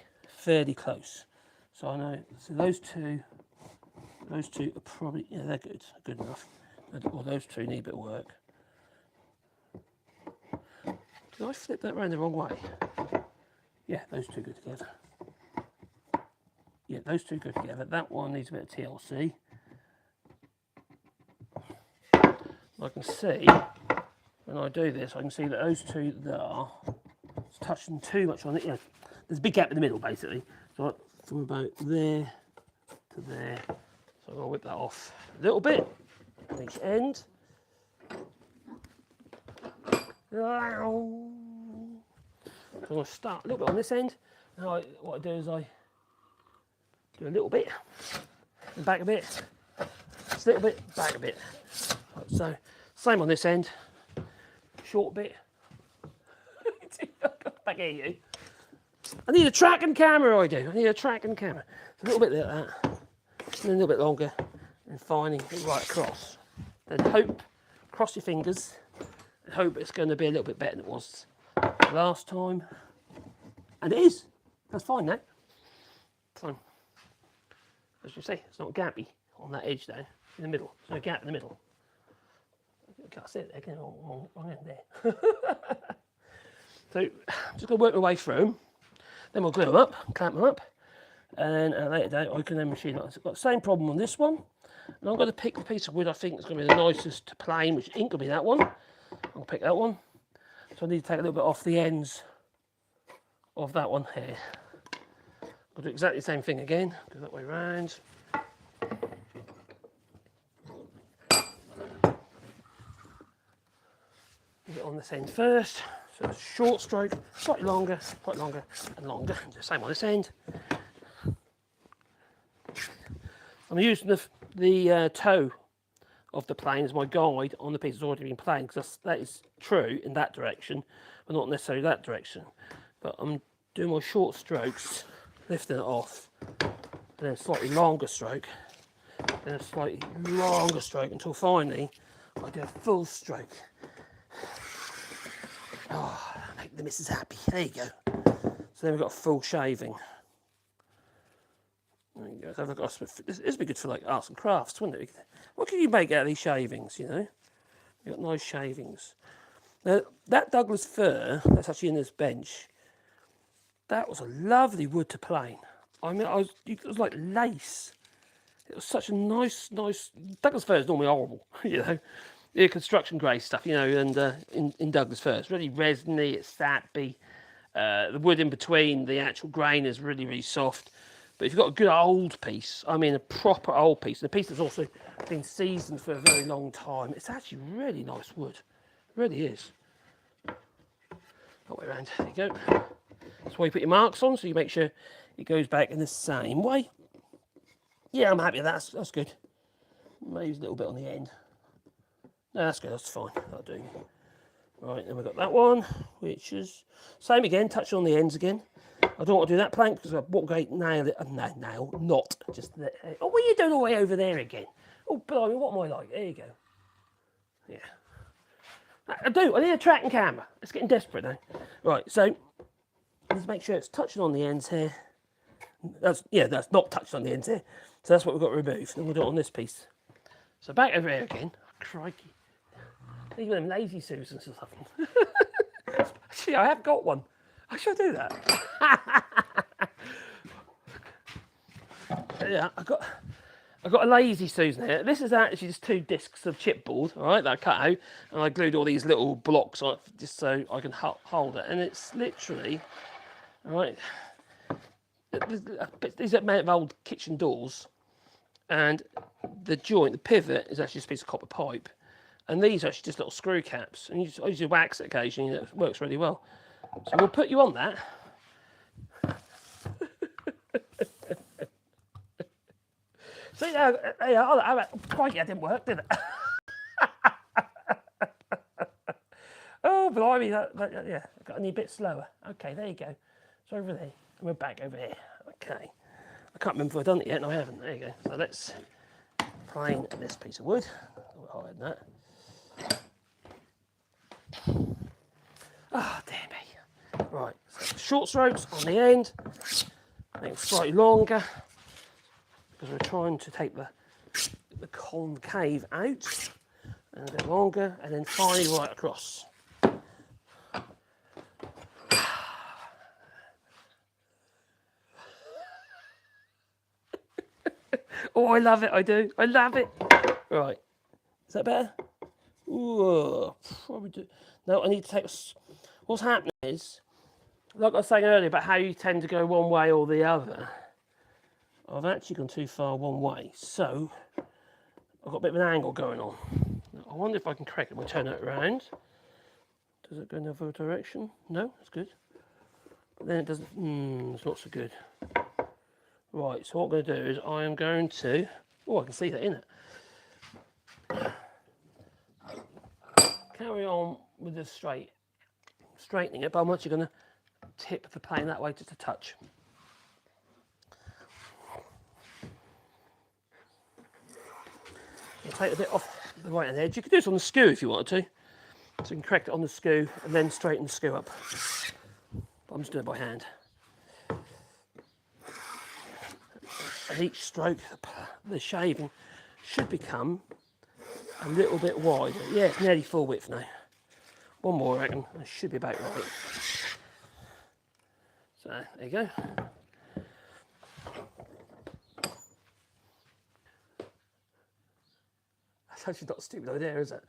close. So I know, so those two are probably, yeah, they're good enough. Well, those two need a bit of work. Did I flip that round the wrong way? Yeah, those two go together. Yeah, those two go together. That one needs a bit of TLC. I can see, when I do this, I can see that those two there, it's touching too much on it. Yeah, there's a big gap in the middle, basically. So from about there to there. So I'm going to whip that off a little bit on each end. So I'm going to start a little bit on this end. Now what I do is I do a little bit, and back a bit, just a little bit, back a bit. Like so Same on this end. Short bit. Back here, you. I need a tracking camera, I do. I need a tracking camera. It's a little bit like that. And then a little bit longer. And finally, right across. Then hope, cross your fingers, and hope it's going to be a little bit better than it was last time. And it is. That's fine now. Fine. As you see, it's not gappy on that edge there, in the middle. There's no gap in the middle. I can't see it there, again, wrong end there. So, I'm just going to work my way through them. Then we'll glue them up, clamp them up. And at a later date, I can then machine it. I've got the same problem on this one. And I'm going to pick the piece of wood I think is going to be the nicest to plane, which ain't going to be that one. I'll pick that one. So I need to take a little bit off the ends of that one here. I'll do exactly the same thing again, go that way round. Get on this end first. So it's a short stroke, slightly longer, and longer. The same on this end. I'm using the toe of the plane as my guide on the piece that's already been planed, because that is true in that direction, but not necessarily that direction. But I'm doing my short strokes, lifting it off, and then a slightly longer stroke, then a slightly longer stroke until finally I do a full stroke. Oh, make the missus happy. There you go. So then we've got a full shaving. There you go. This would be good for like arts and crafts, wouldn't it? What can you make out of these shavings, you know? You've got nice shavings. Now, that Douglas fir, that's actually in this bench, that was a lovely wood to plane. I mean, it was like lace. It was such a nice... Douglas fir is normally horrible, you know? The construction grey stuff, you know, and in Douglas fir, it's really resiny, it's sappy. The wood in between, the actual grain is really, really soft. But if you've got a good old piece, I mean a proper old piece, and a piece that's also been seasoned for a very long time, it's actually really nice wood. It really is. That way around, there you go. That's why you put your marks on, so you make sure it goes back in the same way. Yeah, I'm happy with that, that's good. Maybe a little bit on the end. No, that's good, that's fine, that'll do. Right, then we've got that one, which is same again, touch on the ends again. I don't want to do that plank because I've walked great nail it. No, not just there. Oh, what are you doing all the way over there again? Oh, blimey, what am I like? There you go. Yeah. I need a tracking camera. It's getting desperate now. Right, so let's make sure it's touching on the ends here. That's not touched on the ends here. So that's what we've got to remove. Then we'll do it on this piece. So back over here again. Oh, crikey. These are them lazy Susans or something. Actually, I have got one. I should do that. Yeah, I've got a lazy Susan here. This is actually just 2 discs of chipboard, all right, that I cut out, and I glued all these little blocks on it just so I can hold it. And it's literally, all right, these are made of old kitchen doors, and the joint, the pivot, is actually just a piece of copper pipe, and these are actually just little screw caps. And I usually wax it occasionally, and it works really well. So we'll put you on that. See, crikey, that didn't work, did it? Oh, blimey, yeah, got any bit slower. Okay, there you go. It's over there, and we're back over here. Okay, I can't remember if I've done it yet, no I haven't. There you go. So let's plane this piece of wood. I'll hide that. Ah, dear me. Right, so short strokes on the end, make it slightly longer, because we're trying to take the concave out, and a bit longer, and then finally right across. Oh, I love it, I do. I love it. Right, is that better? Ooh, probably do. No, I need to take what's happening is, like I was saying earlier about how you tend to go one way or the other, I've actually gone too far one way, so I've got a bit of an angle going on. I wonder if I can correct it when I turn it around. Does it go in the other direction? No, that's good. But then it doesn't, it's not so good. Right, so what I'm going to do is I am going to, oh, I can see that in it. carry on with the straightening it, but I'm actually going to tip the plane that way just a touch. You take a bit off the right hand edge. You could do this on the skew if you wanted to. So you can correct it on the skew and then straighten the skew up. But I'm just doing it by hand. At each stroke, the shaving should become a little bit wider. Yeah, it's nearly full width now. One more, I reckon. It should be about right. So, there you go. That's actually not a stupid idea, is it?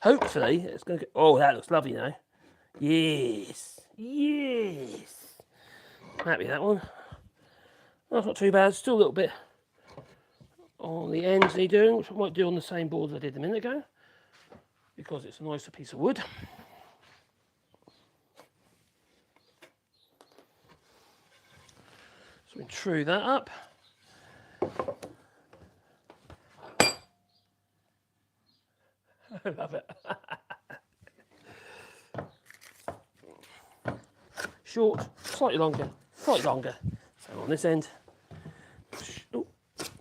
Hopefully, it's going to get... Oh, that looks lovely now. Yes. Yes. Happy with that one. That's not too bad. Still a little bit on the ends they're doing, which I might do on the same board as I did a minute ago, because it's a nicer piece of wood. So we true that up. I love it. Short, slightly longer, slightly longer. So on this end, oh,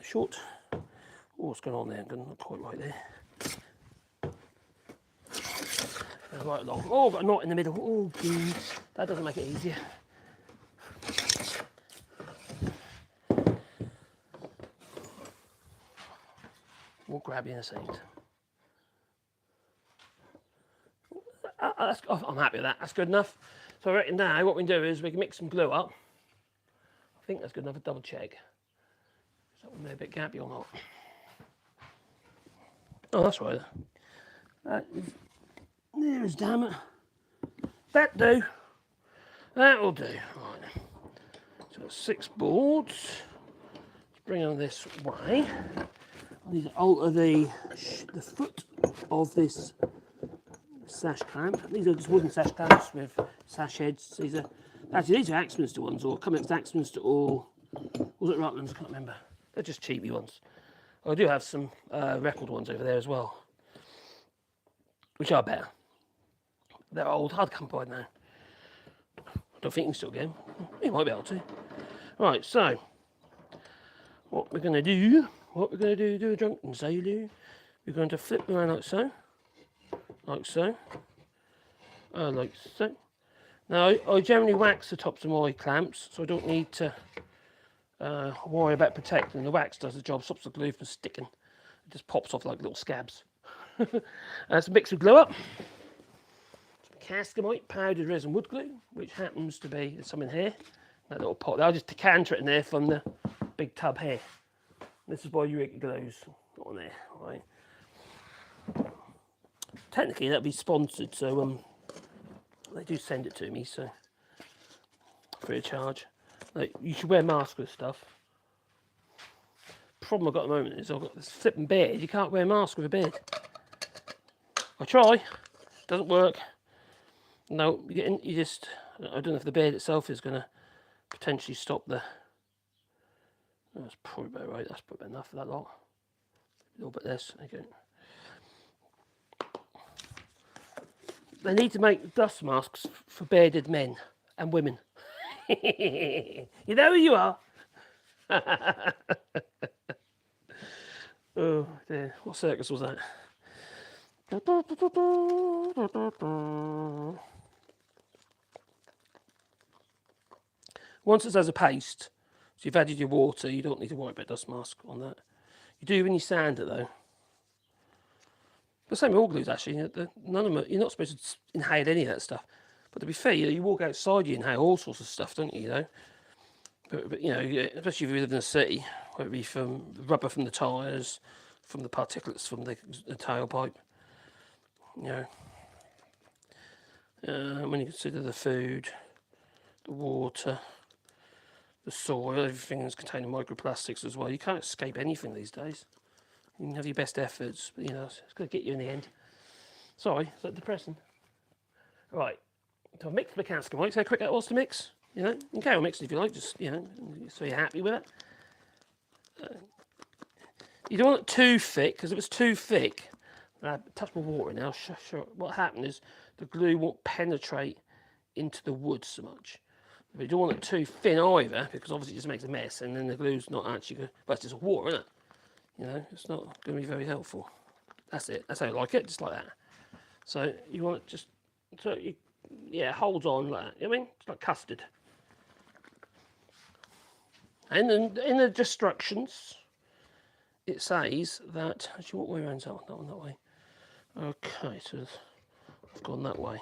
short. Oh, what's going on there? Not quite right there. Right along. Oh, got a knot in the middle. Oh, geez. That doesn't make it easier. We'll grab you in a second. I'm happy with that. That's good enough. So I reckon now what we can do is we can mix some glue up. I think that's good enough. A double check. Is that one there a bit gappy or not? Oh, that's right. There's damn it. That do. That'll do. Right. So that's 6 boards. Let's bring them this way. I need to alter the foot of this sash clamp. These are just wooden sash clamps with sash heads. These are Axminster ones, or Cummins Axminster, or was it Rutland's? I can't remember. They're just cheapy ones. I do have some record ones over there as well, which are better. They're old, hard to come by now. I don't think you can still get them. You might be able to. Right, so what we're going to do a drunken sailor. We're going to flip them around like so. Like so. Like so. Now, I generally wax the tops of my clamps, so I don't need to worry about protecting. The wax does the job, stops the glue from sticking. It just pops off like little scabs. That's a mix of glue up. Cascamite powdered resin wood glue, which happens to be some in here. That little pot there. I'll just decanter it in there from the big tub here. This is why Eureka glues on there, right? Technically, that'd be sponsored, so they do send it to me, so free of charge. Like, you should wear masks with stuff. Problem I've got at the moment is I've got this flipping beard. You can't wear a mask with a beard. I try, doesn't work. No, you just. I don't know if the beard itself is going to potentially stop the. That's probably about right. That's probably enough for that lot. A little bit less. Okay. They need to make dust masks for bearded men and women. You know who you are. Oh dear, what circus was that? Once it's as a paste, so you've added your water, you don't need to worry about dust mask on that. You do when you sand it though. The same with all glues actually. None of them. You're not supposed to inhale any of that stuff. But to be fair, you walk outside, you inhale all sorts of stuff, don't you? You know. But you know, especially if you live in a city, whether it be from the rubber from the tyres, from the particulates from the tailpipe. You know. When you consider the food, the water, the soil, everything is containing microplastics as well. You can't escape anything these days. You can have your best efforts, but you know, it's going to get you in the end. Sorry, is that depressing? Right, so I've mixed the cascamite. See how quick that was to mix? You know, you can carry on mixing if you like, just, you know, so you're happy with it. You don't want it too thick, because if it's too thick, a touch more water in there. What happened is the glue won't penetrate into the wood so much. But you don't want it too thin either, because obviously it just makes a mess, and then the glue's not actually good. But it's just water, isn't it? You know, it's not going to be very helpful. That's it. That's how I like it, just like that. So you want it just so it holds on like that. You know what I mean? It's like custard. And then in the instructions, it says that. Actually, what way around is that one? That one that way. Okay, so I've gone that way.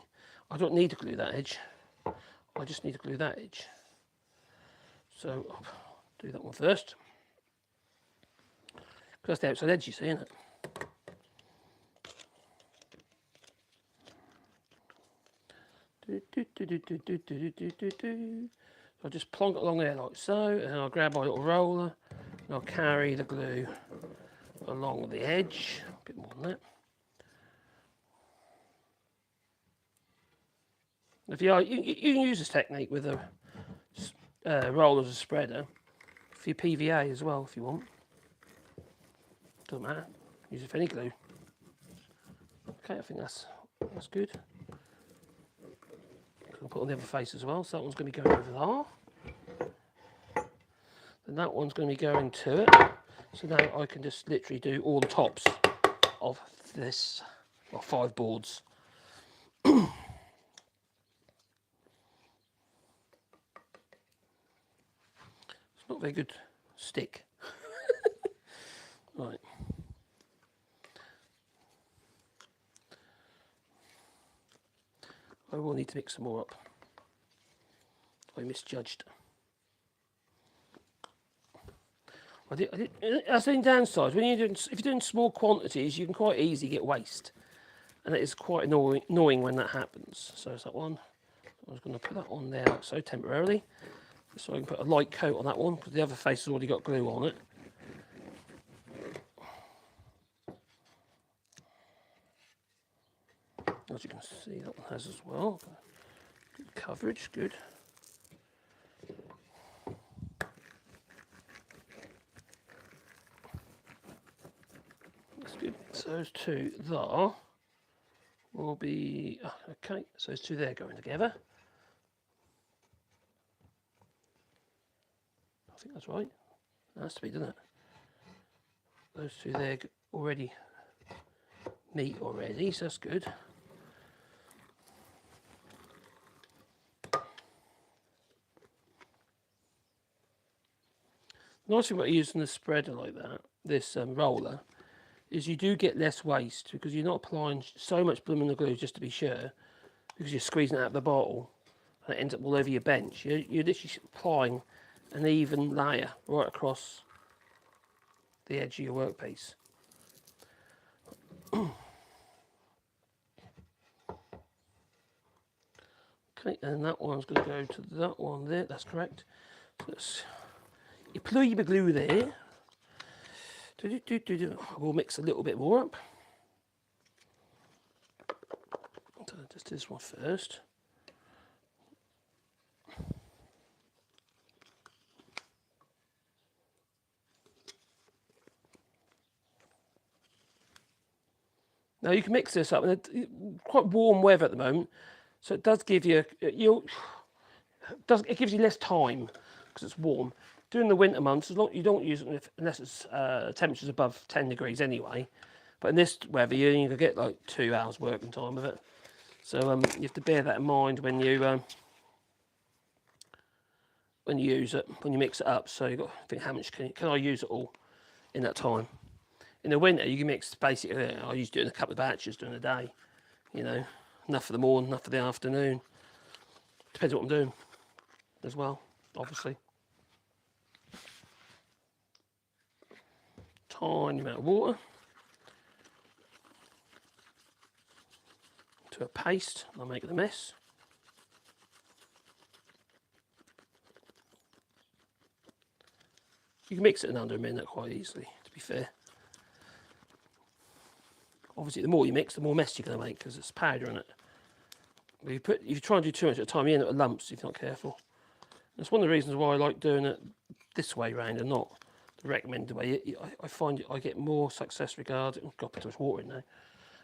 I don't need to glue that edge. I just need to glue that edge. So I'll do that one first. Because that's the outside edge, you see, isn't it? So I'll just plonk it along there like so, and I'll grab my little roller, and I'll carry the glue along the edge, a bit more than that. If you can use this technique with a roller as a spreader for your PVA as well if you want. Doesn't matter. Use it for any glue. Okay, I think that's good. I'll put on the other face as well. So that one's going to be going over there. Then that one's going to be going to it. So now I can just literally do all the tops of this, well, 5 boards. It's not very good stick. Right. I will need to mix some more up. I misjudged. That's the downside. When if you're doing small quantities, you can quite easily get waste, and it is quite annoying when that happens. So is that one. I was going to put that on there like so temporarily, so I can put a light coat on that one because the other face has already got glue on it. As you can see, that one has as well. Good coverage, good. That's good. So those two there will be, okay, so those two there going together. I think that's right. That has to be, doesn't it? Those two there already meet already, so that's good. The nice thing about using a spreader like that, this roller, is you do get less waste because you're not applying so much blooming glue just to be sure, because you're squeezing it out of the bottle and it ends up all over your bench. You're literally applying an even layer right across the edge of your workpiece. Okay, and that one's going to go to that one there, that's correct. So you apply your glue there. We'll mix a little bit more up. So just this one first. Now you can mix this up, and it's quite warm weather at the moment, so it does give you it gives you less time because it's warm. During the winter months, as long you don't use it unless it's temperatures above 10 degrees anyway. But in this weather, you can get like 2 hours working time with it. So you have to bear that in mind when you use it, when you mix it up. So you've got to think, how much can I use it all in that time? In the winter, you can mix basically. I used to do it in a couple of batches during the day. You know, enough for the morning, enough for the afternoon. Depends what I'm doing, as well, obviously. Tiny amount of water to a paste. I'll make it a mess. You can mix it in under a minute quite easily, to be fair. Obviously, the more you mix, the more mess you're going to make because it's powder in it. But if you try and do too much at a time, you end up with lumps if you're not careful. That's one of the reasons why I like doing it this way round and not the recommended way. I find I get more success regarding. Oh God, put too much water in now.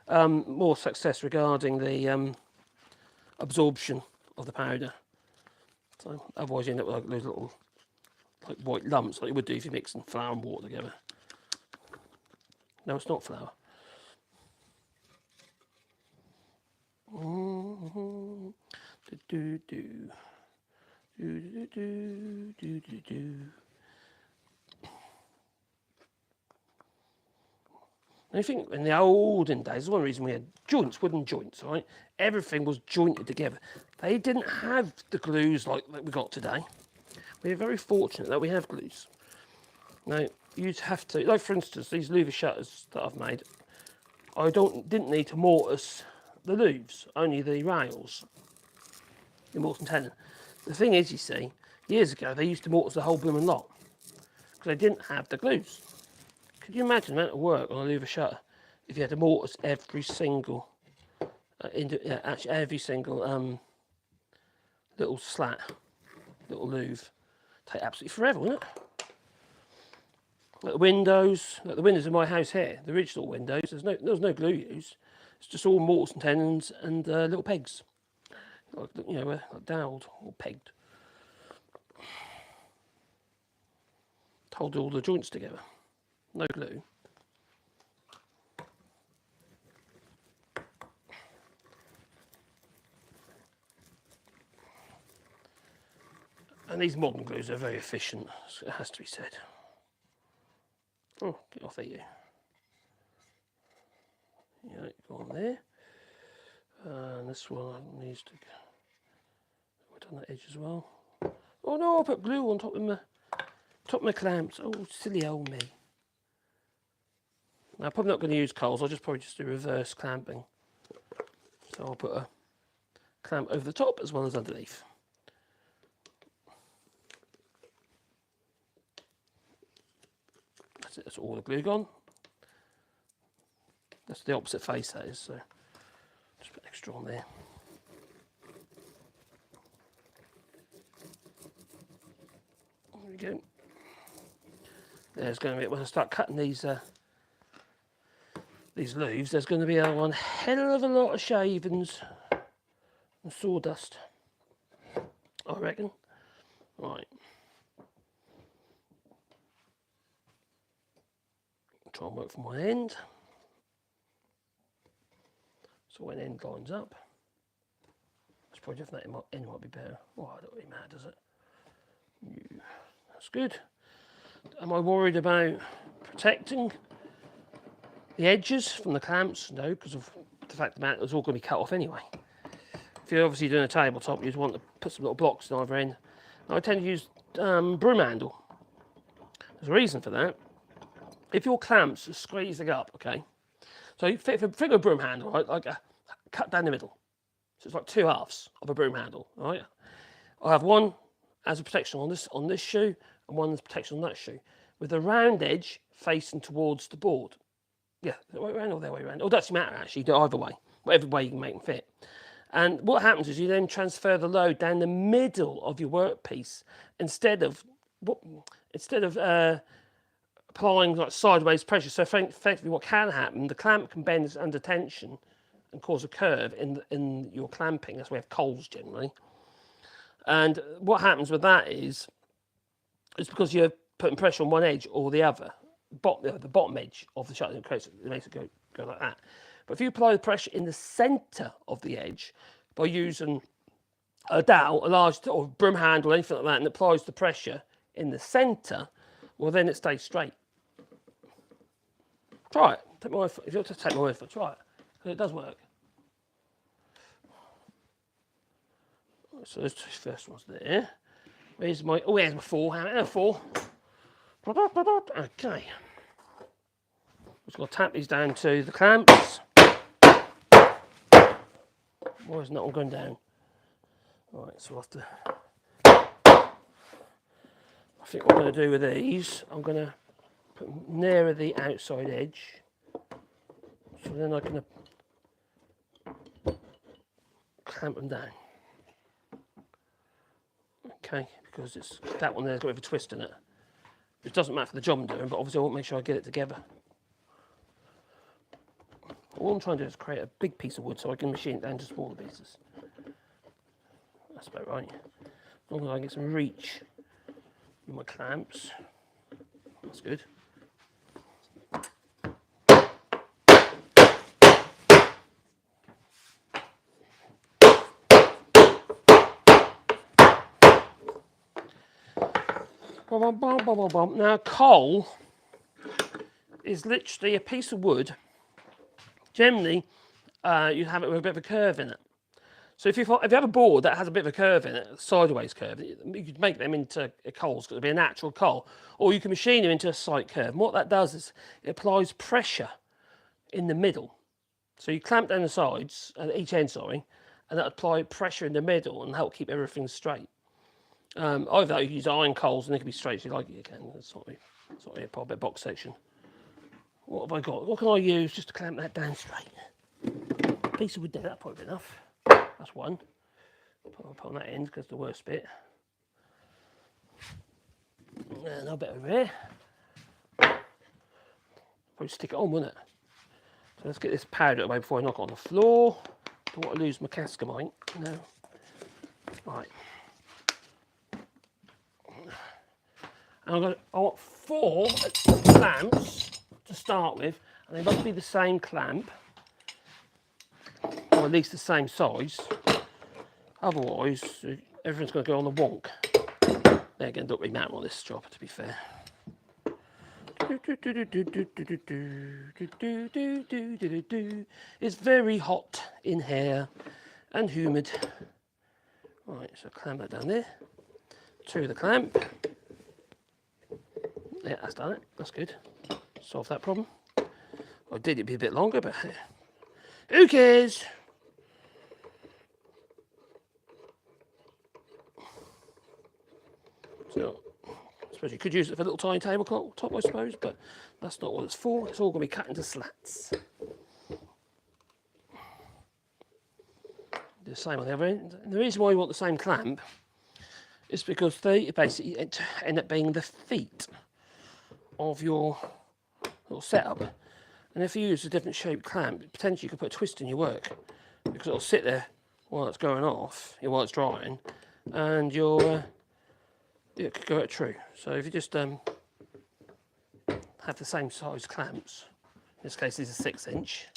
more success regarding the absorption of the powder. So otherwise you end up with like those little like white lumps like you would do if you're mixing flour and water together. No, it's not flour. Do do do do do do do do do. I think in the olden days, one reason we had joints, wooden joints, right? Everything was jointed together. They didn't have the glues like we got today. We're very fortunate that we have glues. Now, you'd have to, like for instance, these louver shutters that I've made, I didn't need to mortise the louvers, only the rails, the mortise and tenon. The thing is, you see, years ago they used to mortise the whole blooming lot because they didn't have the glues. Could you imagine the amount of work on a louver shutter if you had to mortise every single, actually every single little slat, little louvre? Take absolutely forever, wouldn't it? Like the windows in my house here, the original windows, there's no glue used. It's just all mortise and tenons and little pegs, like, like doweled or pegged. To hold all the joints together. No glue. And these modern glues are very efficient, it has to be said. Oh, get off at you. Yeah, go on there. And this one needs to go. We've done that edge as well. Oh no, I put glue on top of my clamps. Oh, silly old me. Now, I'm probably not going to use coals, I'll probably just do reverse clamping. So I'll put a clamp over the top as well as underneath. That's it, that's all the glue gone. That's the opposite face, that is, so just put extra on there. There we go. There's going to be, when I start cutting these louvers, there's going to be one hell of a lot of shavings and sawdust, I reckon. Right. Try and work from one end. So when end lines up, it's probably different. That end might be better. Oh, it don't really matter, does it? No. That's good. Am I worried about protecting the edges from the clamps? No, because of the fact that it's all going to be cut off anyway. If you're obviously doing a tabletop, you'd want to put some little blocks in either end. I tend to use broom handle. There's a reason for that. If your clamps are squeezing up, okay, so if you think of a broom handle, right, like a cut down the middle, so it's like 2 halves of a broom handle, right? I have one as a protection on this shoe and one as protection on that shoe, with the round edge facing towards the board. Yeah, the way around or the way around. Oh, it doesn't matter actually. Do either way, whatever way you can make them fit. And what happens is you then transfer the load down the middle of your workpiece instead of applying like sideways pressure. So effectively, what can happen? The clamp can bend under tension and cause a curve in your clamping. That's why we have coals generally. And what happens with that is it's because you're putting pressure on one edge or the other, the bottom edge of the shutter. It makes it go like that. But if you apply the pressure in the centre of the edge by using a dowel, a large or broom handle, anything like that, and it applies the pressure in the centre, well then it stays straight. Try it. Take my word for it. If you'll just take my word for it, try it. Because it does work. So those 2 first ones there. Where's my 4 hammer? 4. Okay. Just got to tap these down to the clamps. Why isn't that one going down? Right, so we'll have to. I think what I'm going to do with these, I'm going to put them nearer the outside edge. So then I can clamp them down. Okay, because it's that one there's got a bit of a twist in it. It doesn't matter for the job I'm doing, but obviously I want to make sure I get it together. All I'm trying to do is create a big piece of wood so I can machine it down to smaller pieces. That's about right. As long as I can get some reach with my clamps. That's good. Now, coal is literally a piece of wood. Generally, you have it with a bit of a curve in it. So if you have a board that has a bit of a curve in it, a sideways curve, you could make them into coals because it'll be a natural coal, or you can machine them into a slight curve. And what that does is it applies pressure in the middle. So you clamp down the sides, at each end, sorry, and that apply pressure in the middle and help keep everything straight. Either you use iron coals and they can be straight if you like it, you can. That's not really a problem, box section. What have I got? What can I use just to clamp that down straight? A piece of wood there, that'll probably be enough. That's one. I'll put on that end because the worst bit. And a bit over here. Probably stick it on, wouldn't it? So let's get this powder away before I knock it on the floor. Don't want to lose my cascamite. No. Right. And I want 4 clamps to start with, and they must be the same clamp, or at least the same size. Otherwise, everything's going to go on the wonk. They're going to look really mad on this job, to be fair. It's very hot in here and humid. Right, so clamp that down there. 2 of the clamp. Yeah, that's done it. That's good. Solve that problem. I did it be a bit longer, but who cares? So, I suppose you could use it for a little tiny tabletop, I suppose, but that's not what it's for. It's all going to be cut into slats. The same on the other end. And the reason why you want the same clamp is because they basically end up being the feet of your little setup. And if you use a different shaped clamp, potentially you could put a twist in your work because it'll sit there while it's going off, while it's drying, and it could go out true. So if you just have the same size clamps, in this case these are 6-inch.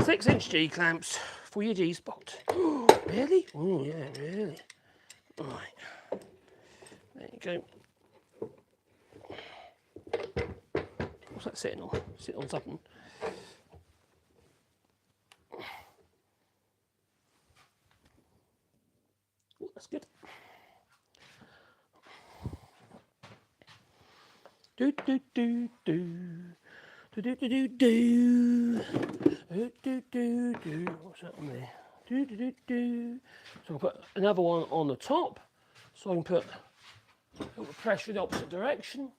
6-inch G clamps for your G spot. Really? Oh yeah, really. Right. There you go. What's that sitting on? Sitting on something. Oh, that's good. Do do do do. Do do do do do. Do do do do. What's that on there? Do do do do. So I'll put another one on the top, so I can put a little pressure in the opposite direction.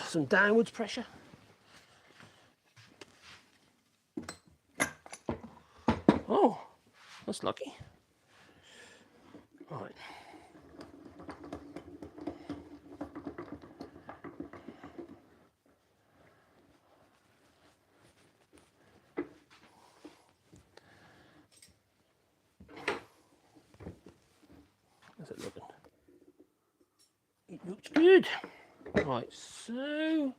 Some downwards pressure. Oh, that's lucky. Right. How's it looking? It looks good. Right, so a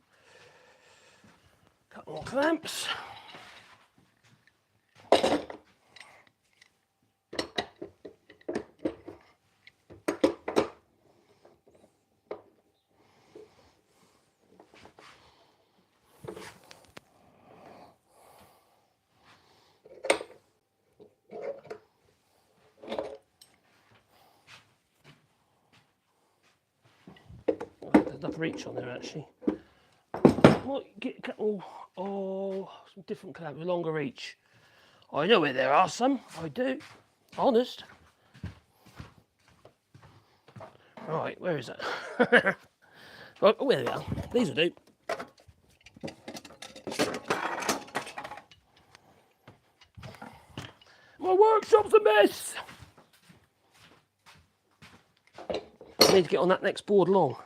couple more clamps. There's enough reach on there actually. Might get a couple, some different clamps with longer reach. I know where there are some, I do. Honest. Right, where is that? Right, oh, there we are. These will do. My workshop's a mess. I need to get on that next board along.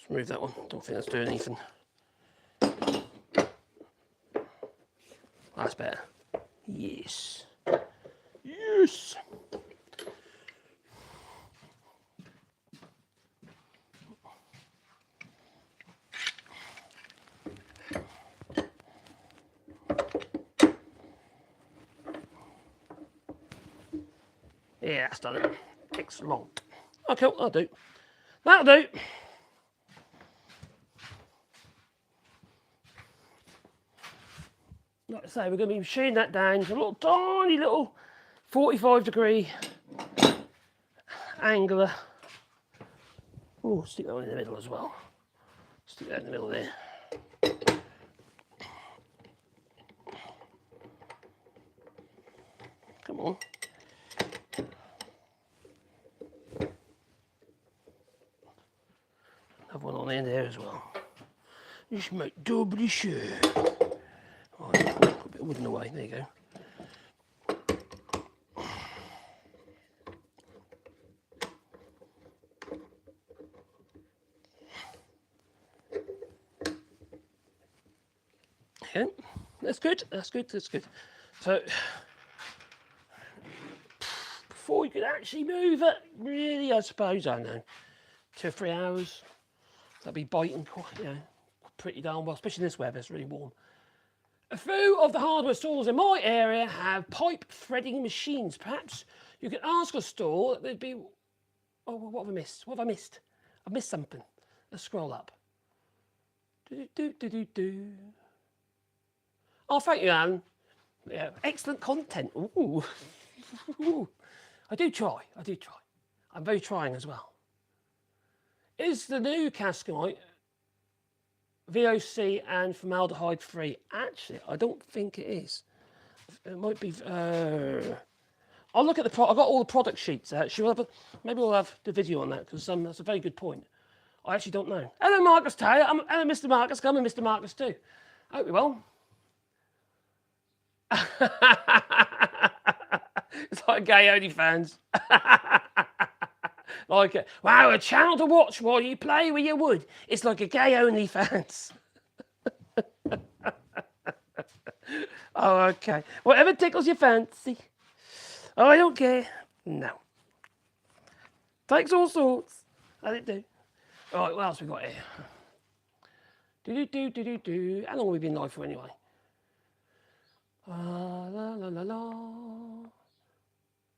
remove that one. Don't think that's doing anything. That's better. Yes. Yes. Yeah, that's done it. Excellent. Okay, that'll do. That'll do. Like I say, we're going to be machining that down to a little tiny little 45-degree angular. Oh, stick that one in the middle as well. Stick that in the middle there. Come on. Have one on the end there as well. Just make doubly sure. Oh, put a bit of wood in the way. There you go. Okay, that's good. That's good. That's good. So before you could actually move it, really, I suppose, I don't know, 2 or 3 hours. That'd be biting quite, pretty darn well, especially in this weather. It's really warm. A few of the hardware stores in my area have pipe threading machines. Perhaps you could ask a store that they'd be. Oh, what have I missed? What have I missed? I've missed something. Let's scroll up. Oh, thank you, Alan. Yeah, excellent content. Ooh. Ooh. I do try. I'm very trying as well. Is the new Cascamite VOC and formaldehyde free? Actually, I don't think it is. It might be. I'll look at the. I've got all the product sheets. Actually, maybe we'll have the video on that because that's a very good point. I actually don't know. Hello, Marcus Taylor. Hello, Mr. Marcus. Come and Mr. Marcus too. Hope you're well. It's like gay OnlyFans. Like, wow, a channel to watch while you play with your wood. It's like a gay OnlyFans. Oh, okay. Whatever tickles your fancy. Oh, I don't care. No. Takes all sorts. As it do. All right, what else we got here? Do. How long have we been live for anyway?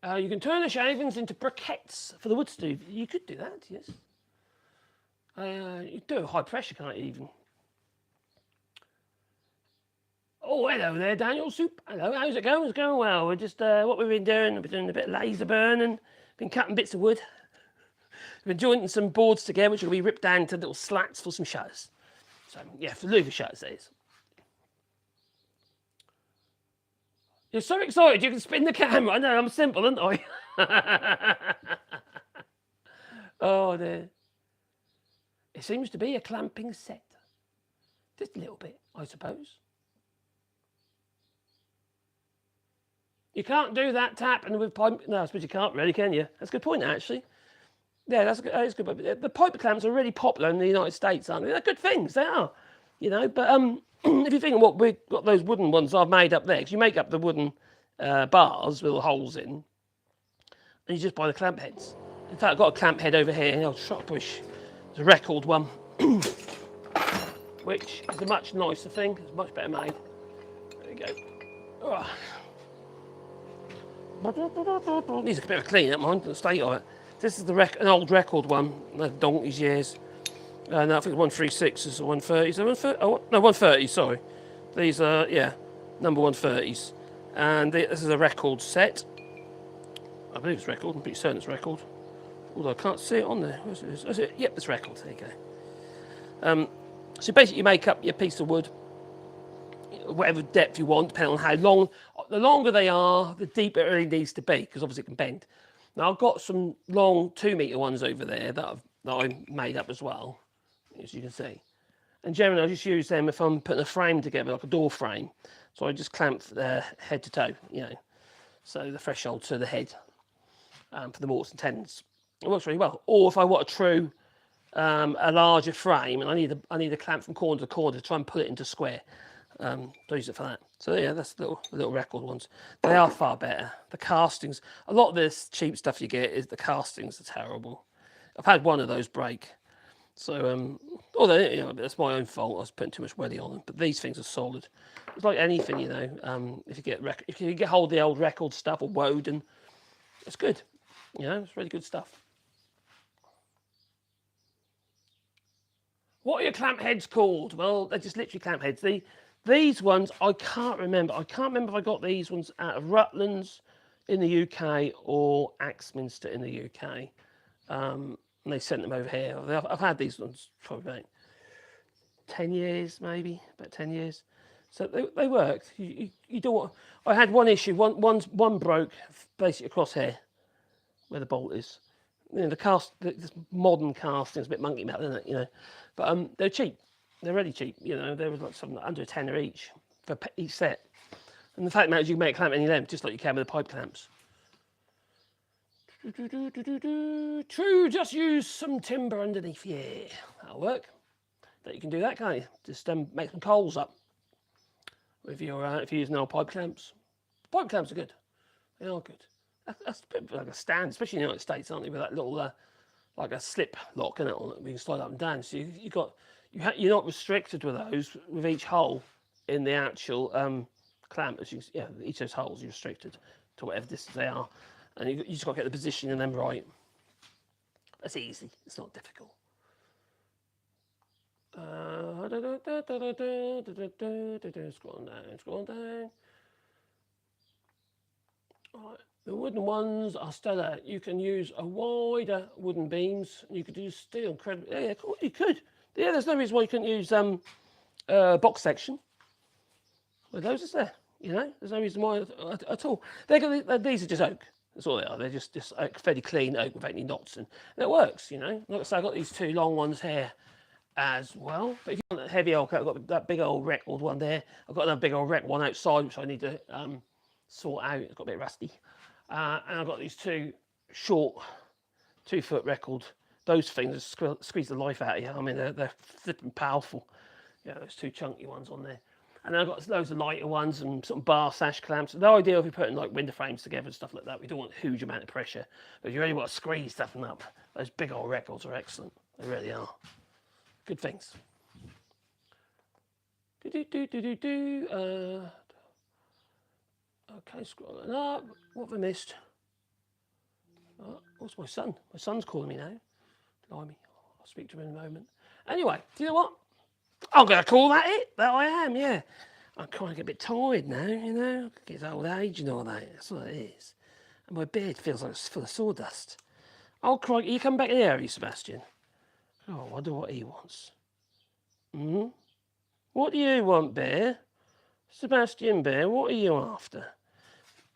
You can turn the shavings into briquettes for the wood stove. You could do that, yes. You do high pressure, can't you, even? Oh, hello there, Daniel Soup. Hello, how's it going? It's going well. We're just, what we've been doing, we've been doing a bit of laser burning, been cutting bits of wood. We've been jointing some boards together, which will be ripped down to little slats for some shutters. So, yeah, for louver shutters, that is. You're so excited you can spin the camera. I know, I'm simple, aren't I? Oh, dear. It seems to be a clamping set. Just a little bit, I suppose. You can't do that tapping with pipe. No, I suppose you can't really, can you? That's a good point, actually. Yeah, that is good. But the pipe clamps are really popular in the United States, aren't they? They're good things, they are. But if you think of what we've got, those wooden ones I've made up there, because you make up the wooden bars with the holes in, and you just buy the clamp heads. In fact, I've got a clamp head over here. I'll try to push. It's a record one, which is a much nicer thing. It's much better made. There we go. Needs a bit of a clean up, mind the state of it. This is an old record one, donkey's years. No, I think 136 is 130. Is it 130? Oh, no, 130, sorry. These are, number 130s. And this is a record set. I believe it's record. I'm pretty certain it's record. Although I can't see it on there. Where's it? Yep, it's record. There you go. So basically you make up your piece of wood, whatever depth you want, depending on how long. The longer they are, the deeper it really needs to be, because obviously it can bend. Now I've got some long 2-metre ones over there that I made up as well, as you can see. And generally I just use them if I'm putting a frame together, like a door frame. So I just clamp head to toe, so the threshold to the head for the mortise and tenons. It works really well. Or if I want a true a larger frame, and I need a clamp from corner to corner to try and put it into square. To use it for that. So yeah, that's the little record ones. They are far better. The castings, a lot of this cheap stuff you get is the castings are terrible. I've had one of those break. So although that's my own fault. I was putting too much welly on them. But these things are solid. It's like anything, if you get hold of the old record stuff or Woden, it's good. It's really good stuff. What are your clamp heads called? Well, they're just literally clamp heads. These ones, I can't remember. I can't remember if I got these ones out of Rutland's in the UK or Axminster in the UK. And they sent them over here. I've had these ones probably about 10 years, maybe, about 10 years. So they worked. You don't want... I had one issue. One broke basically across here, where the bolt is. The modern casting is a bit monkey metal, isn't it? But they're cheap. They're really cheap. They were like something under £10 each for each set. And the fact that you can make a clamp any length, just like you can with the pipe clamps. True, just use some timber underneath. Yeah, that'll work. That you can do that, can't you? Just make some coals up with your if you're using old pipe clamps. Pipe clamps are good. They are good. That's a bit like a stand, especially in the United States, aren't they? With that little like a slip lock in it, we can slide up and down. So you're not restricted with those with each hole in the actual clamp. Each of those holes you're restricted to whatever distance they are, and you just got to get the position in them right. That's easy. It's not difficult. Scroll down. Right. The wooden ones are stellar. You can use a wider wooden beams. You could use steel. Incredible. Yeah, you could. Yeah, there's no reason why you couldn't use box section. Well, those is there. There's no reason why at all. These are just oak. That's all they are. They're just oak, fairly clean oak without any knots, and it works. Like I say, I've got these two long ones here as well. But if you want a heavy oak, I've got that big old record one there. I've got another big old record one outside, which I need to sort out. It's got a bit rusty. And I've got these two short 2-foot record. Those things squeeze the life out of you. I mean, they're flipping powerful. Those two chunky ones on there. And then I've got loads of lighter ones and some bar sash clamps. The idea if you're putting like window frames together and stuff like that, we don't want a huge amount of pressure. But if you really want to squeeze something up, those big old records are excellent. They really are. Good things. Okay, scrolling up. What have I missed? What's my son? My son's calling me now. Blimey. I'll speak to him in a moment. Anyway, do you know what? I'm going to call that it. That I am, yeah. I'm kind of get a bit tired now, It's old age and all that. That's what it is. And my beard feels like it's full of sawdust. Oh, crikey. You come back here, are you, Sebastian? Oh, I wonder what he wants. What do you want, Bear? Sebastian Bear, what are you after?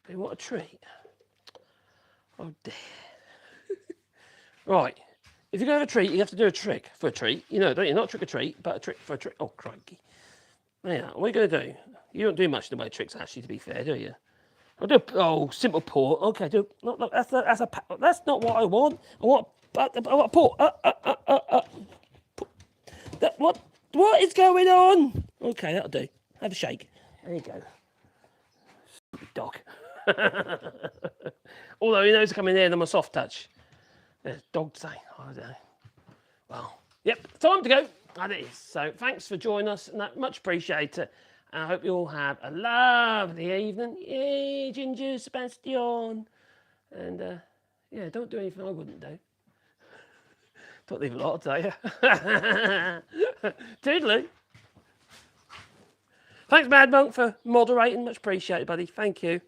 What a treat. Oh, dear. Right. If you're going to have a treat, you have to do a trick for a treat. Don't you? Not trick or treat, but a trick for a trick. Oh, crikey. Yeah, what are you going to do? You don't do much in the way of tricks, actually, to be fair, do you? I'll do simple pour. Okay, that's not what I want. I want a pour. What is going on? Okay, that'll do. Have a shake. There you go. Stupid dog. Although he knows to come in there and I'm a soft touch. There's dog today. I don't know. Well, yep, time to go. That it is. So thanks for joining us, and that much appreciated. And I hope you all have a lovely evening. Yay, Ginger, Sebastian. And yeah, don't do anything I wouldn't do. Don't leave a lot, I'll tell you. Toodaloo. Thanks, Mad Monk, for moderating. Much appreciated, buddy. Thank you.